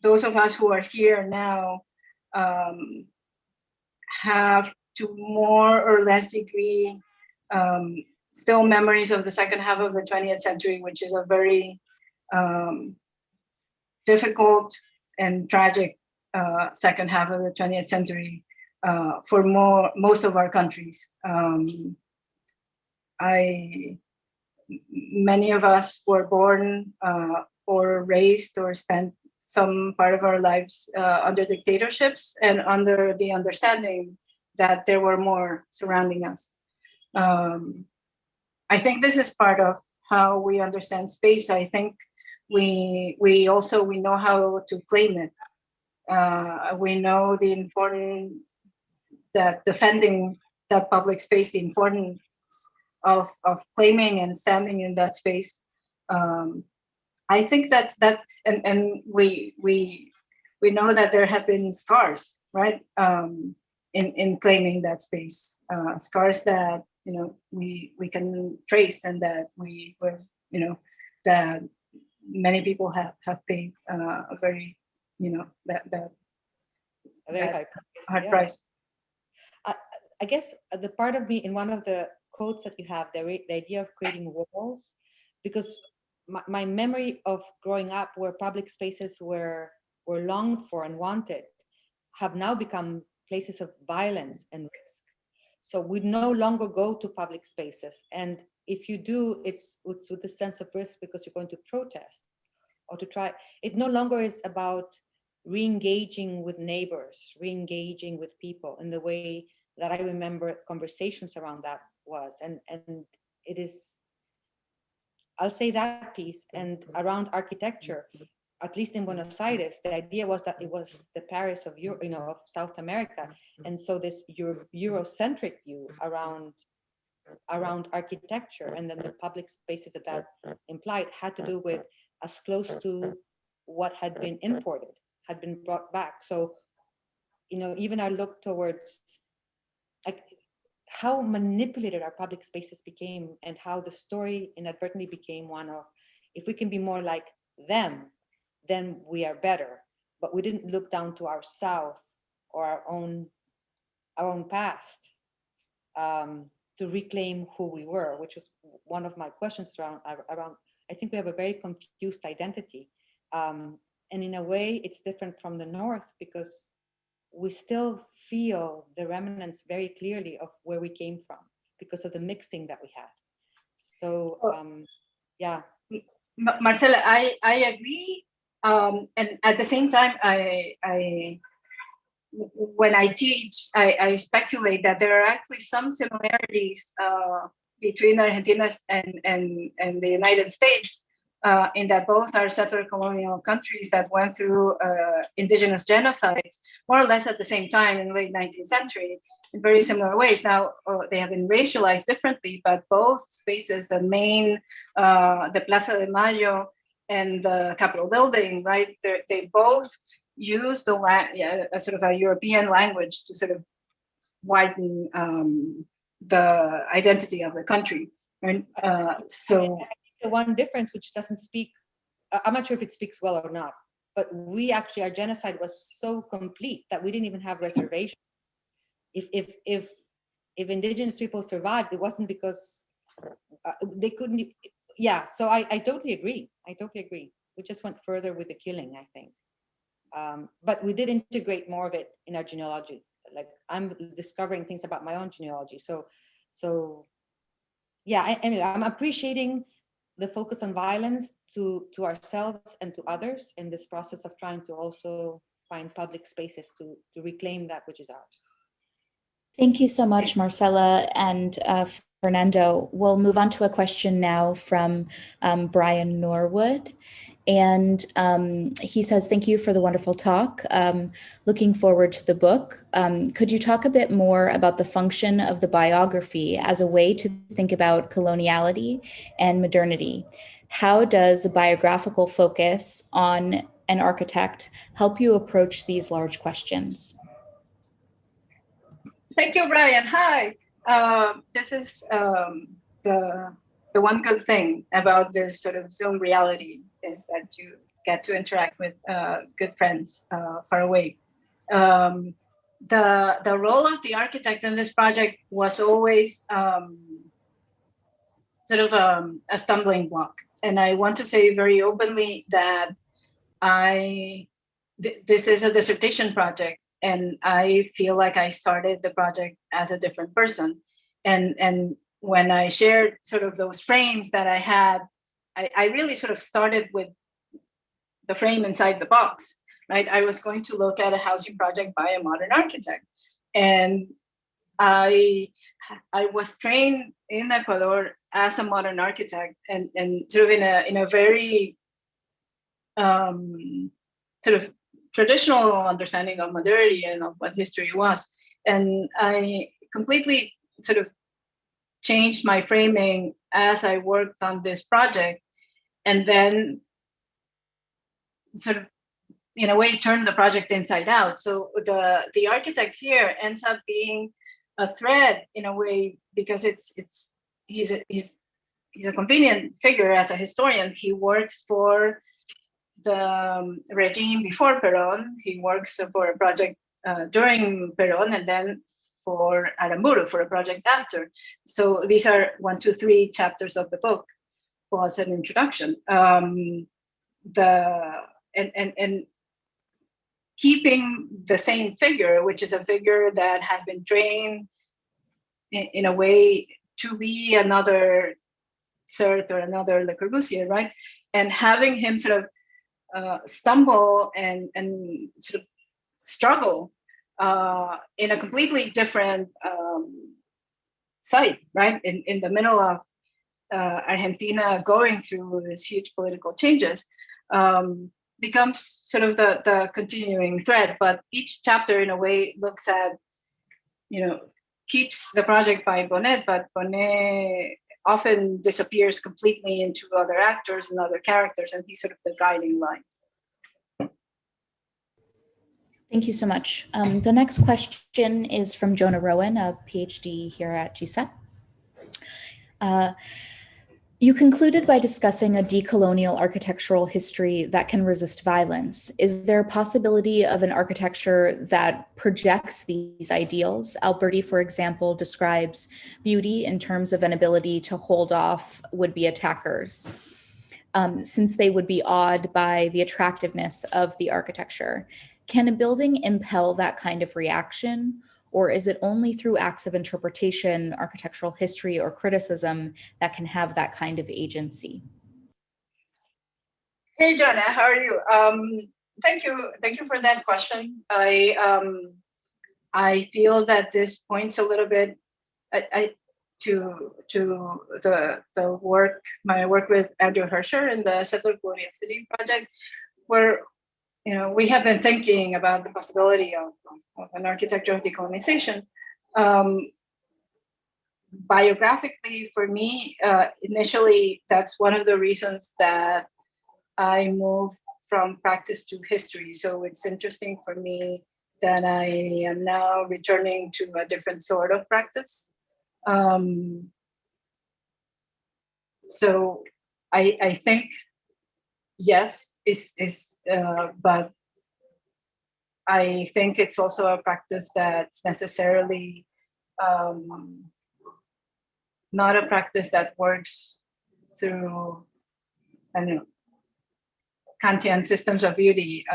those of us who are here now have to more or less degree still memories of the second half of the 20th century, which is a very difficult and tragic second half of the 20th century for most of our countries. Many of us were born or raised or spent some part of our lives under dictatorships and under the understanding that there were more surrounding us. I think this is part of how we understand space. I think we know how to claim it. We know the importance that defending that public space, the importance of claiming and standing in that space. I think that's and we know that there have been scars, right, in claiming that space, scars that we can trace and that that many people have paid a very that A very high price. hard Yeah. price. I guess the part of me in one of the quotes that you have, the idea of creating walls, because my memory of growing up where public spaces were longed for and wanted have now become places of violence and risk. So we no longer go to public spaces. And if you do, it's with a sense of risk because you're going to protest or to try. It no longer is about re-engaging with neighbors, re-engaging with people in the way that I remember conversations around that was. And it is, I'll say that piece. And around architecture, at least in Buenos Aires, the idea was that it was the Paris of Europe, of South America. And so this Eurocentric view around architecture and then the public spaces that implied had to do with as close to what had been imported, had been brought back. So, even our look towards like how manipulated our public spaces became and how the story inadvertently became one of, if we can be more like them, then we are better. But we didn't look down to our South or our own past to reclaim who we were, which was one of my questions around. I think we have a very confused identity. And in a way, it's different from the North because we still feel the remnants very clearly of where we came from because of the mixing that we had. So, yeah. Marcela, I agree. And at the same time, when I teach, I speculate that there are actually some similarities between Argentina and the United States, in that both are settler colonial countries that went through indigenous genocides more or less at the same time in the late 19th century in very similar ways. Now, they have been racialized differently, but both spaces, the main, the Plaza de Mayo and the Capitol building, right, they both use a sort of a European language to sort of widen the identity of the country. Right? So the one difference which doesn't speak, I'm not sure if it speaks well or not, but we actually, our genocide was so complete that we didn't even have reservations. If indigenous people survived, it wasn't because they couldn't. Yeah, so I totally agree. We just went further with the killing, I think. But we did integrate more of it in our genealogy. Like I'm discovering things about my own genealogy. So yeah, anyway, I'm appreciating the focus on violence to ourselves and to others in this process of trying to also find public spaces to reclaim that which is ours. Thank you so much, Marcela and Fernando. We'll move on to a question now from Brian Norwood. And he says, thank you for the wonderful talk. Looking forward to the book. Could you talk a bit more about the function of the biography as a way to think about coloniality and modernity? How does a biographical focus on an architect help you approach these large questions? Thank you, Brian. Hi. This is the one good thing about this sort of Zoom reality is that get to interact with good friends far away. The role of the architect in this project was always sort of a stumbling block. And I want to say very openly that this is a dissertation project, and I feel like I started the project as a different person. And when I shared sort of those frames that I had, I really sort of started with the frame inside the box, right? I was going to look at a housing project by a modern architect. And I was trained in Ecuador as a modern architect, and sort of in a very sort of traditional understanding of modernity and of what history was. And I completely sort of changed my framing as I worked on this project, and then sort of in a way turned the project inside out. So the architect here ends up being a thread in a way, because he's a convenient figure as a historian. He works for the regime before Perón. He works for a project during Perón, and then for Aramburu for a project after. So these are 1, 2, 3 chapters of the book plus an introduction. And keeping the same figure, which is a figure that has been trained in a way to be another Sartre or another Le Corbusier, right? And having him sort of stumble and sort of struggle in a completely different site, right? In the middle of Argentina going through these huge political changes, becomes sort of the continuing thread. But each chapter in a way looks at, keeps the project by Bonet, but Bonet often disappears completely into other actors and other characters, and he's sort of the guiding line. Thank you so much. The next question is from Jonah Rowan, a PhD here at GSAPP. You concluded by discussing a decolonial architectural history that can resist violence. Is there a possibility of an architecture that projects these ideals? Alberti, for example, describes beauty in terms of an ability to hold off would-be attackers, since they would be awed by the attractiveness of the architecture. Can a building impel that kind of reaction? Or is it only through acts of interpretation, architectural history, or criticism that can have that kind of agency? Hey, Joanna, how are you? Thank you for that question. I feel that this points a little bit to the work, my work with Andrew Hersher in the Settler Curiosity Project, where we have been thinking about the possibility of an architecture of decolonization. Biographically, for me, initially, that's one of the reasons that I moved from practice to history. So it's interesting for me that I am now returning to a different sort of practice. So I think, yes, but I think it's also a practice that's necessarily not a practice that works through, I don't know, Kantian systems of beauty,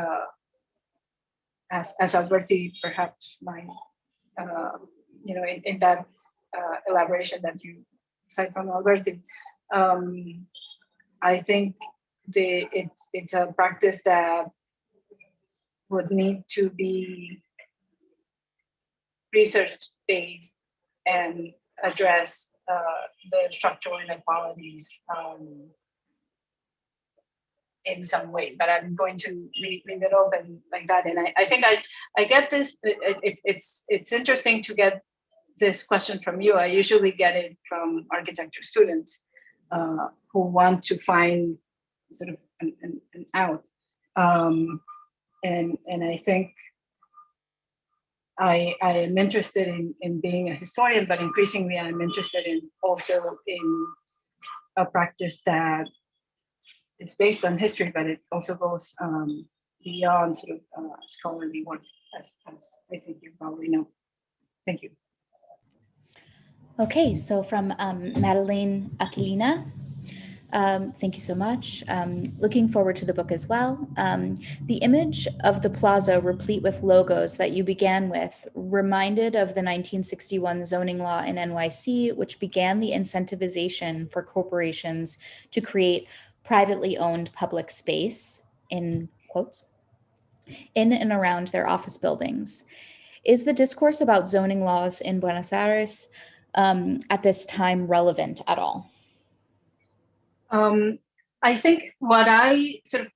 as Alberti perhaps might, in that elaboration that you cite from Alberti. I think it's a practice that would need to be research-based and address the structural inequalities in some way. But I'm going to leave it open like that. And I think I get this. It's interesting to get this question from you. I usually get it from architecture students who want to find sort of an out. And I think I am interested in being a historian, but increasingly I'm interested in also in a practice that is based on history, but it also goes beyond sort of scholarly work, as I think you probably know. Thank you. Okay, so from Madeleine Aquilina, thank you so much. Looking forward to the book as well. The image of the plaza replete with logos that you began with reminded of the 1961 zoning law in NYC, which began the incentivization for corporations to create privately owned public space, in quotes, in and around their office buildings. Is the discourse about zoning laws in Buenos Aires at this time relevant at all? I think what I sort of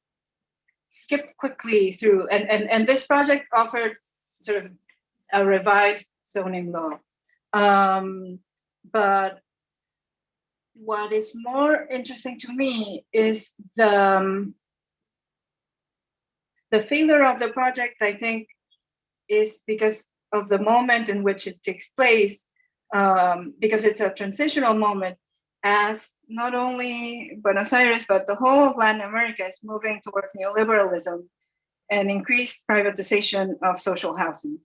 skipped quickly through, and this project offered sort of a revised zoning law. But what is more interesting to me is the failure of the project, I think, is because of the moment in which it takes place, because it's a transitional moment, as not only Buenos Aires, but the whole of Latin America is moving towards neoliberalism and increased privatization of social housing.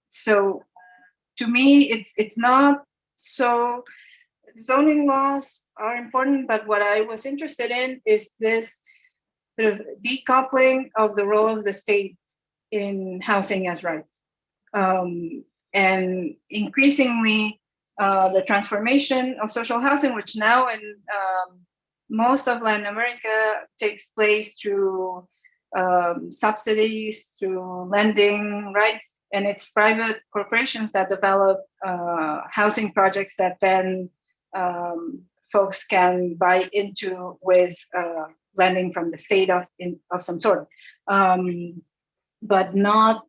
So to me, it's not so, zoning laws are important, but what I was interested in is this sort of decoupling of the role of the state in housing as right. And increasingly, the transformation of social housing, which now in most of Latin America takes place through subsidies, through lending, right? And it's private corporations that develop housing projects that then folks can buy into with lending from the state of some sort. But not,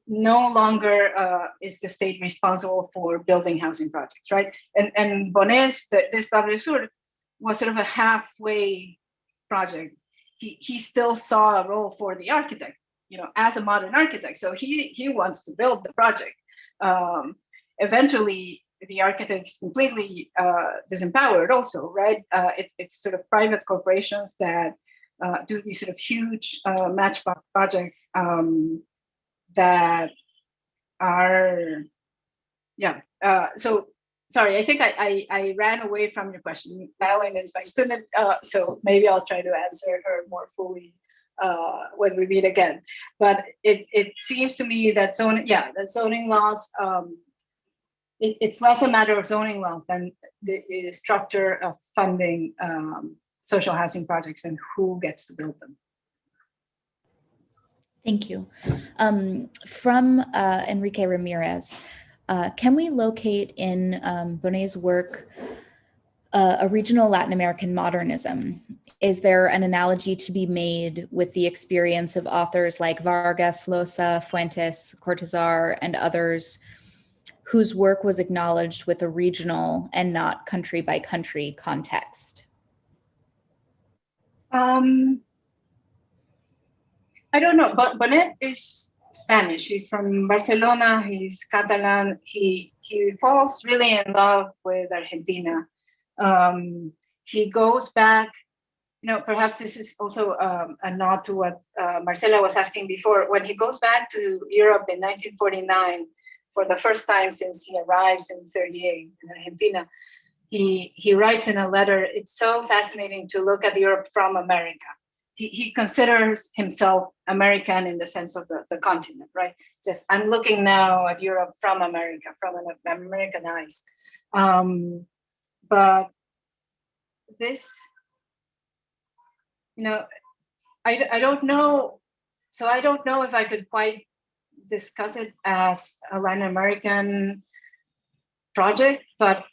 no longer is the state responsible for building housing projects, right? And Bonés, this Barrio Sur, was sort of a halfway project. He still saw a role for the architect, you know, as a modern architect. So he wants to build the project. Eventually, the architect is completely disempowered also, right? It's sort of private corporations that do these sort of huge matchbox projects that are, yeah. So sorry, I think I ran away from your question. Madeline is my student, so maybe I'll try to answer her more fully when we meet again. But it seems to me that the zoning laws, it's less a matter of zoning laws than the structure of funding social housing projects and who gets to build them. Thank you. From Enrique Ramirez, can we locate in Bonet's work a regional Latin American modernism? Is there an analogy to be made with the experience of authors like Vargas Llosa, Fuentes, Cortázar, and others whose work was acknowledged with a regional and not country by country context? I don't know, but Bonet is Spanish. He's from Barcelona. He's Catalan. He falls really in love with Argentina. He goes back. You know, perhaps this is also a nod to what Marcela was asking before. When he goes back to Europe in 1949, for the first time since he arrives in 1938 in Argentina, he writes in a letter, "It's so fascinating to look at Europe from America." He considers himself American in the sense of the continent, right? He says, "I'm looking now at Europe from America, from an American eyes." But this, you know, I don't know. So I don't know if I could quite discuss it as a Latin American project, but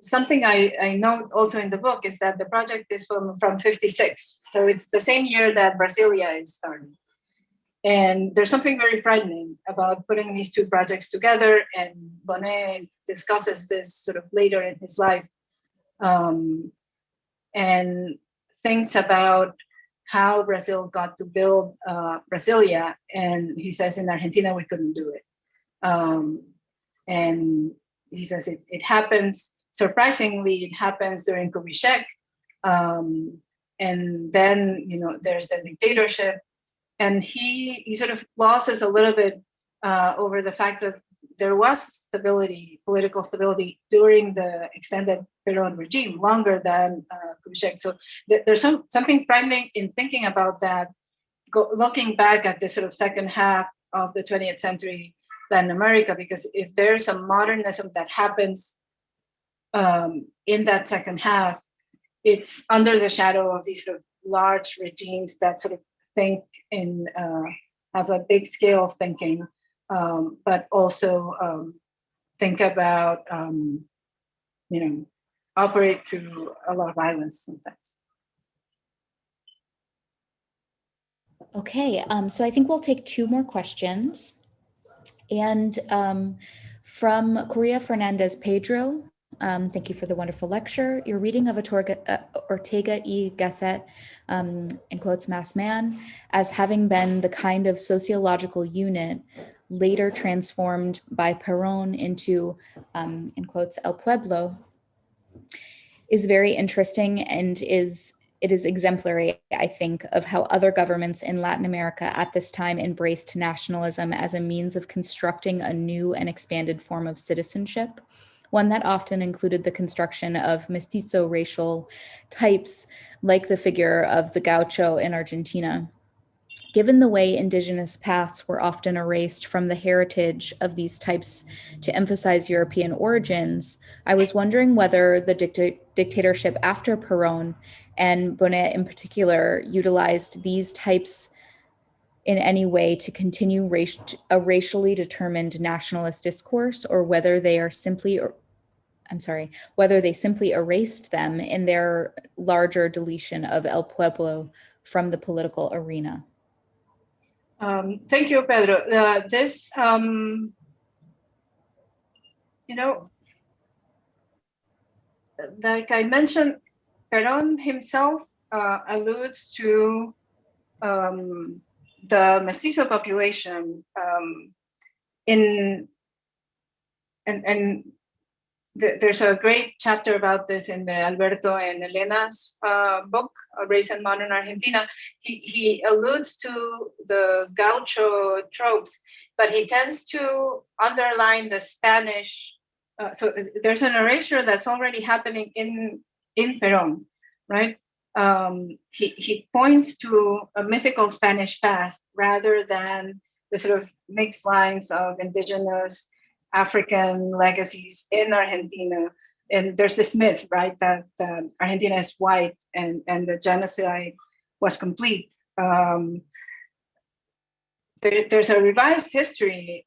something I note also in the book is that the project is from 56. So it's the same year that Brasilia is starting. And there's something very frightening about putting these two projects together. And Bonet discusses this sort of later in his life, and thinks about how Brazil got to build Brasilia. And he says, in Argentina, we couldn't do it. And he says it happens surprisingly, it happens during Kubitschek. And then, there's the dictatorship. And he sort of glosses a little bit over the fact that there was stability, political stability during the extended Peron regime, longer than Kubitschek. So there's something frightening in thinking about that, looking back at the sort of second half of the 20th century Latin America, because if there's a modernism that happens in that second half, it's under the shadow of these sort of large regimes that sort of think in have a big scale of thinking, but also think about operate through a lot of violence sometimes. Okay, so I think we'll take 2 more questions. And from Correa Fernandez Pedro, thank you for the wonderful lecture. Your reading of Ortega y Gasset, in quotes, mass man, as having been the kind of sociological unit later transformed by Perón into, in quotes, El Pueblo, is very interesting, and it is exemplary, I think, of how other governments in Latin America at this time embraced nationalism as a means of constructing a new and expanded form of citizenship, one that often included the construction of mestizo racial types, like the figure of the gaucho in Argentina. Given the way indigenous paths were often erased from the heritage of these types to emphasize European origins, I was wondering whether the dictatorship after Perón, and Bonet in particular, utilized these types in any way to continue a racially determined nationalist discourse, or whether they simply erased them in their larger deletion of El Pueblo from the political arena. Thank you, Pedro. Like I mentioned, Perón himself alludes to the mestizo population there's a great chapter about this in the Alberto and Elena's book, Race and Modern Argentina. He alludes to the gaucho tropes, but he tends to underline the Spanish. So there's an erasure that's already happening in Perón, right? He points to a mythical Spanish past rather than the sort of mixed lines of indigenous African legacies in Argentina. And there's this myth, right, that Argentina is white and the genocide was complete. There's a revised history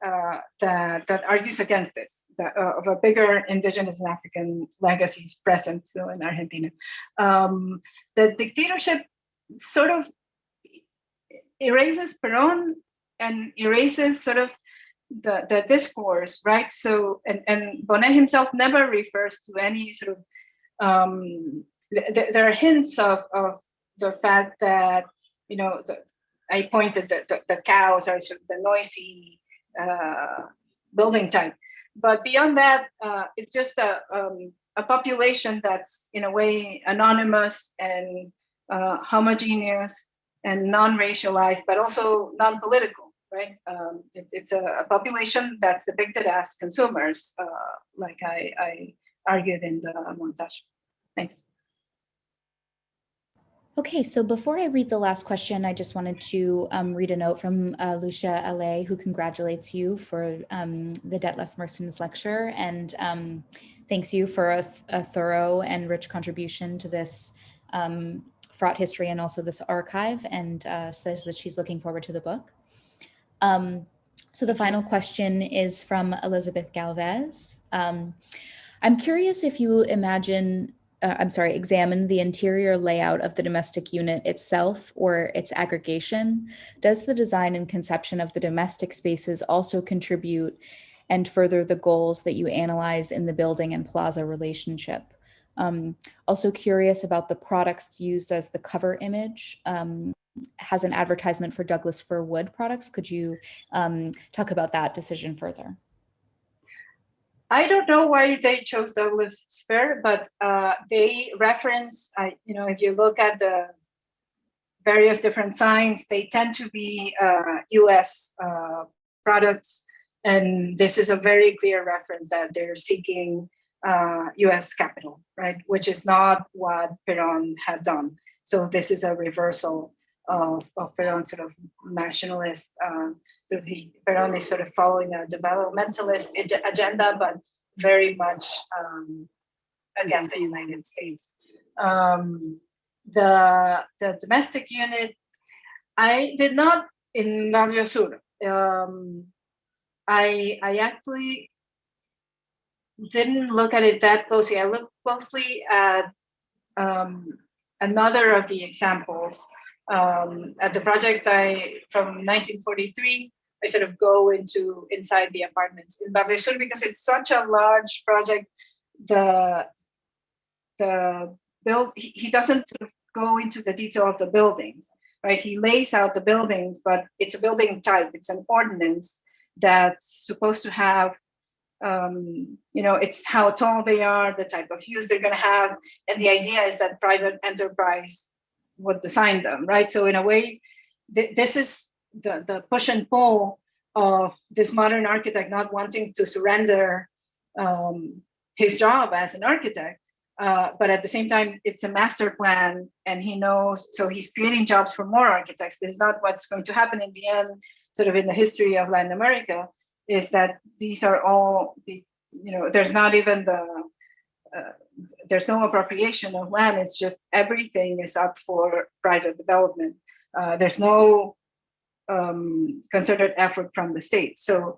that argues against this, of a bigger indigenous and African legacies present still in Argentina. The dictatorship sort of erases Perón and erases sort of the discourse, right? So, and Bonet himself never refers to any sort of, there are hints of the fact that, I pointed that the cows are sort of the noisy building type. But beyond that, it's just a population that's in a way anonymous and homogeneous and non-racialized, but also non-political. Right, it's a population that's depicted as consumers, like I argued in the montage. Thanks. Okay, so before I read the last question, I just wanted to read a note from Lucia LA, who congratulates you for the Detlef Mertens lecture and thanks you for a thorough and rich contribution to this fraught history and also this archive, and says that she's looking forward to the book. So the final question is from Elizabeth Galvez. I'm curious if you examine the interior layout of the domestic unit itself or its aggregation. Does the design and conception of the domestic spaces also contribute and further the goals that you analyze in the building and plaza relationship? Also curious about the products used as the cover image. Has an advertisement for Douglas fir wood products. Could you talk about that decision further? I don't know why they chose Douglas fir, but they reference, if you look at the various different signs, they tend to be US products. And this is a very clear reference that they're seeking US capital, right? Which is not what Perón had done. So this is a reversal of Perón's sort of nationalist, Perón is sort of following a developmentalist agenda, but very much against the United States. The domestic unit, I did not in Barrio Sur. I actually didn't look at it that closely. I looked closely at another of the examples. At the project from 1943, I sort of go inside the apartments in Barrio Sur because it's such a large project. He doesn't sort of go into the detail of the buildings, right? He lays out the buildings, but it's a building type. It's an ordinance that's supposed to have, it's how tall they are, the type of use they're going to have, and the idea is that private enterprise would design them, right? So in a way, this is the push and pull of this modern architect not wanting to surrender his job as an architect. But at the same time, it's a master plan, and he knows, so he's creating jobs for more architects. This is not what's going to happen in the end, sort of in the history of Latin America, is that these are all, there's not even there's no appropriation of land. It's just everything is up for private development. There's no concerted effort from the state. So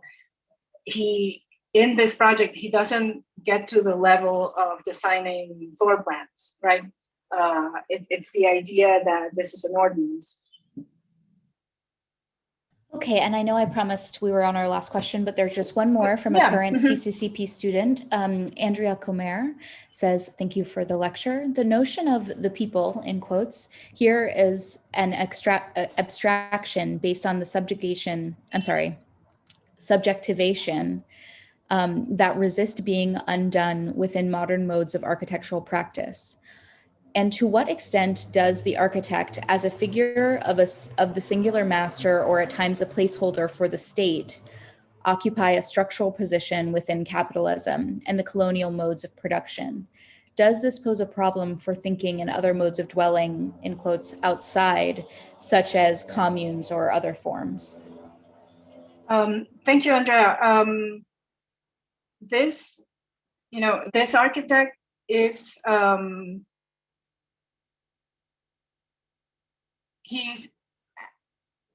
in this project, he doesn't get to the level of designing floor plans, right? It's the idea that this is an ordinance. Okay, and I know I promised we were on our last question, but there's just one more from a current CCCP student. Andrea Comer says, thank you for the lecture. The notion of the people, in quotes, here is an abstraction based on the subjectivation that resist being undone within modern modes of architectural practice. And to what extent does the architect, as a figure of the singular master, or at times a placeholder for the state, occupy a structural position within capitalism and the colonial modes of production? Does this pose a problem for thinking in other modes of dwelling, in quotes, outside, such as communes or other forms? Thank you, Andrea. This architect is, he's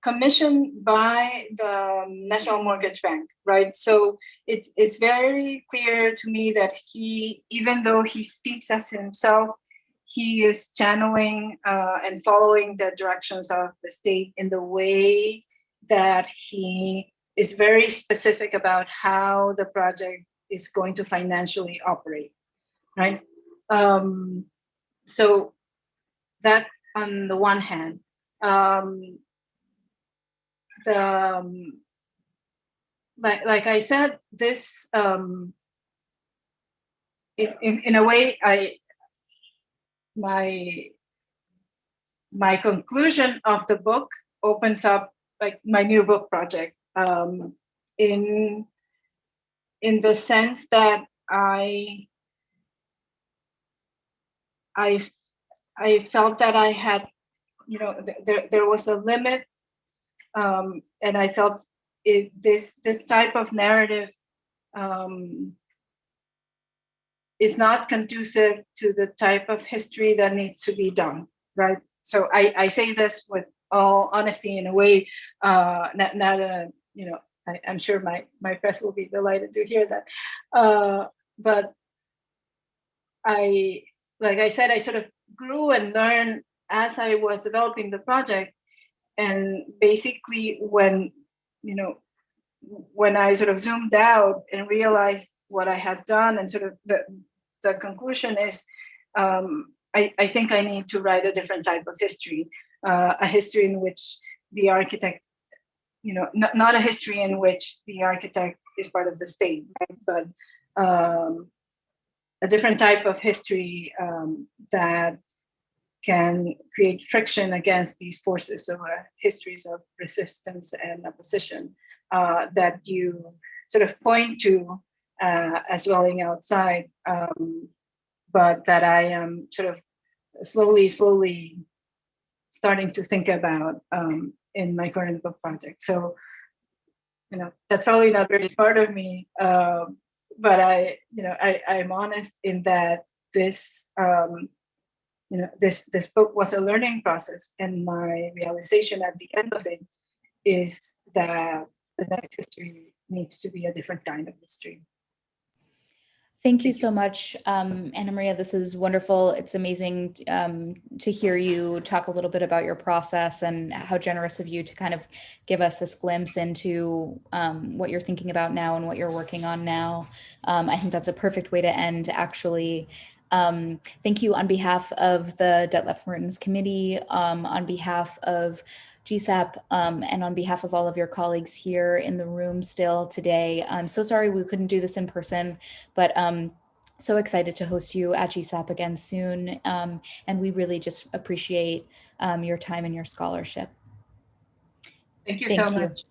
commissioned by the National Mortgage Bank, right? So it's very clear to me that even though he speaks as himself, he is channeling and following the directions of the state in the way that he is very specific about how the project is going to financially operate, right? So that on the one hand, like I said, this in a way, my conclusion of the book opens up like my new book project, in the sense that I felt that I had, there was a limit, and I felt this type of narrative is not conducive to the type of history that needs to be done, right? So I say this with all honesty, in a way, I'm sure my press will be delighted to hear that, but like I said, I sort of grew and learned as I was developing the project. And basically when I sort of zoomed out and realized what I had done, and sort of the conclusion is, I think I need to write a different type of history, a history in which the architect, not a history in which the architect is part of the state, right? But a different type of history that can create friction against these forces. So histories of resistance and opposition that you sort of point to as welling outside, but that I am sort of slowly starting to think about in my current book project. So, that's probably not very smart of me, but I'm honest in that this, this book was a learning process, and my realization at the end of it is that the next history needs to be a different kind of history. Thank you so much, Anna Maria. This is wonderful. It's amazing to hear you talk a little bit about your process and how generous of you to kind of give us this glimpse into what you're thinking about now and what you're working on now. I think that's a perfect way to end, actually. Thank you on behalf of the Detlef Mertens Committee, on behalf of GSAPP, and on behalf of all of your colleagues here in the room still today. I'm so sorry we couldn't do this in person, but so excited to host you at GSAPP again soon. And we really just appreciate your time and your scholarship. Thank you so much.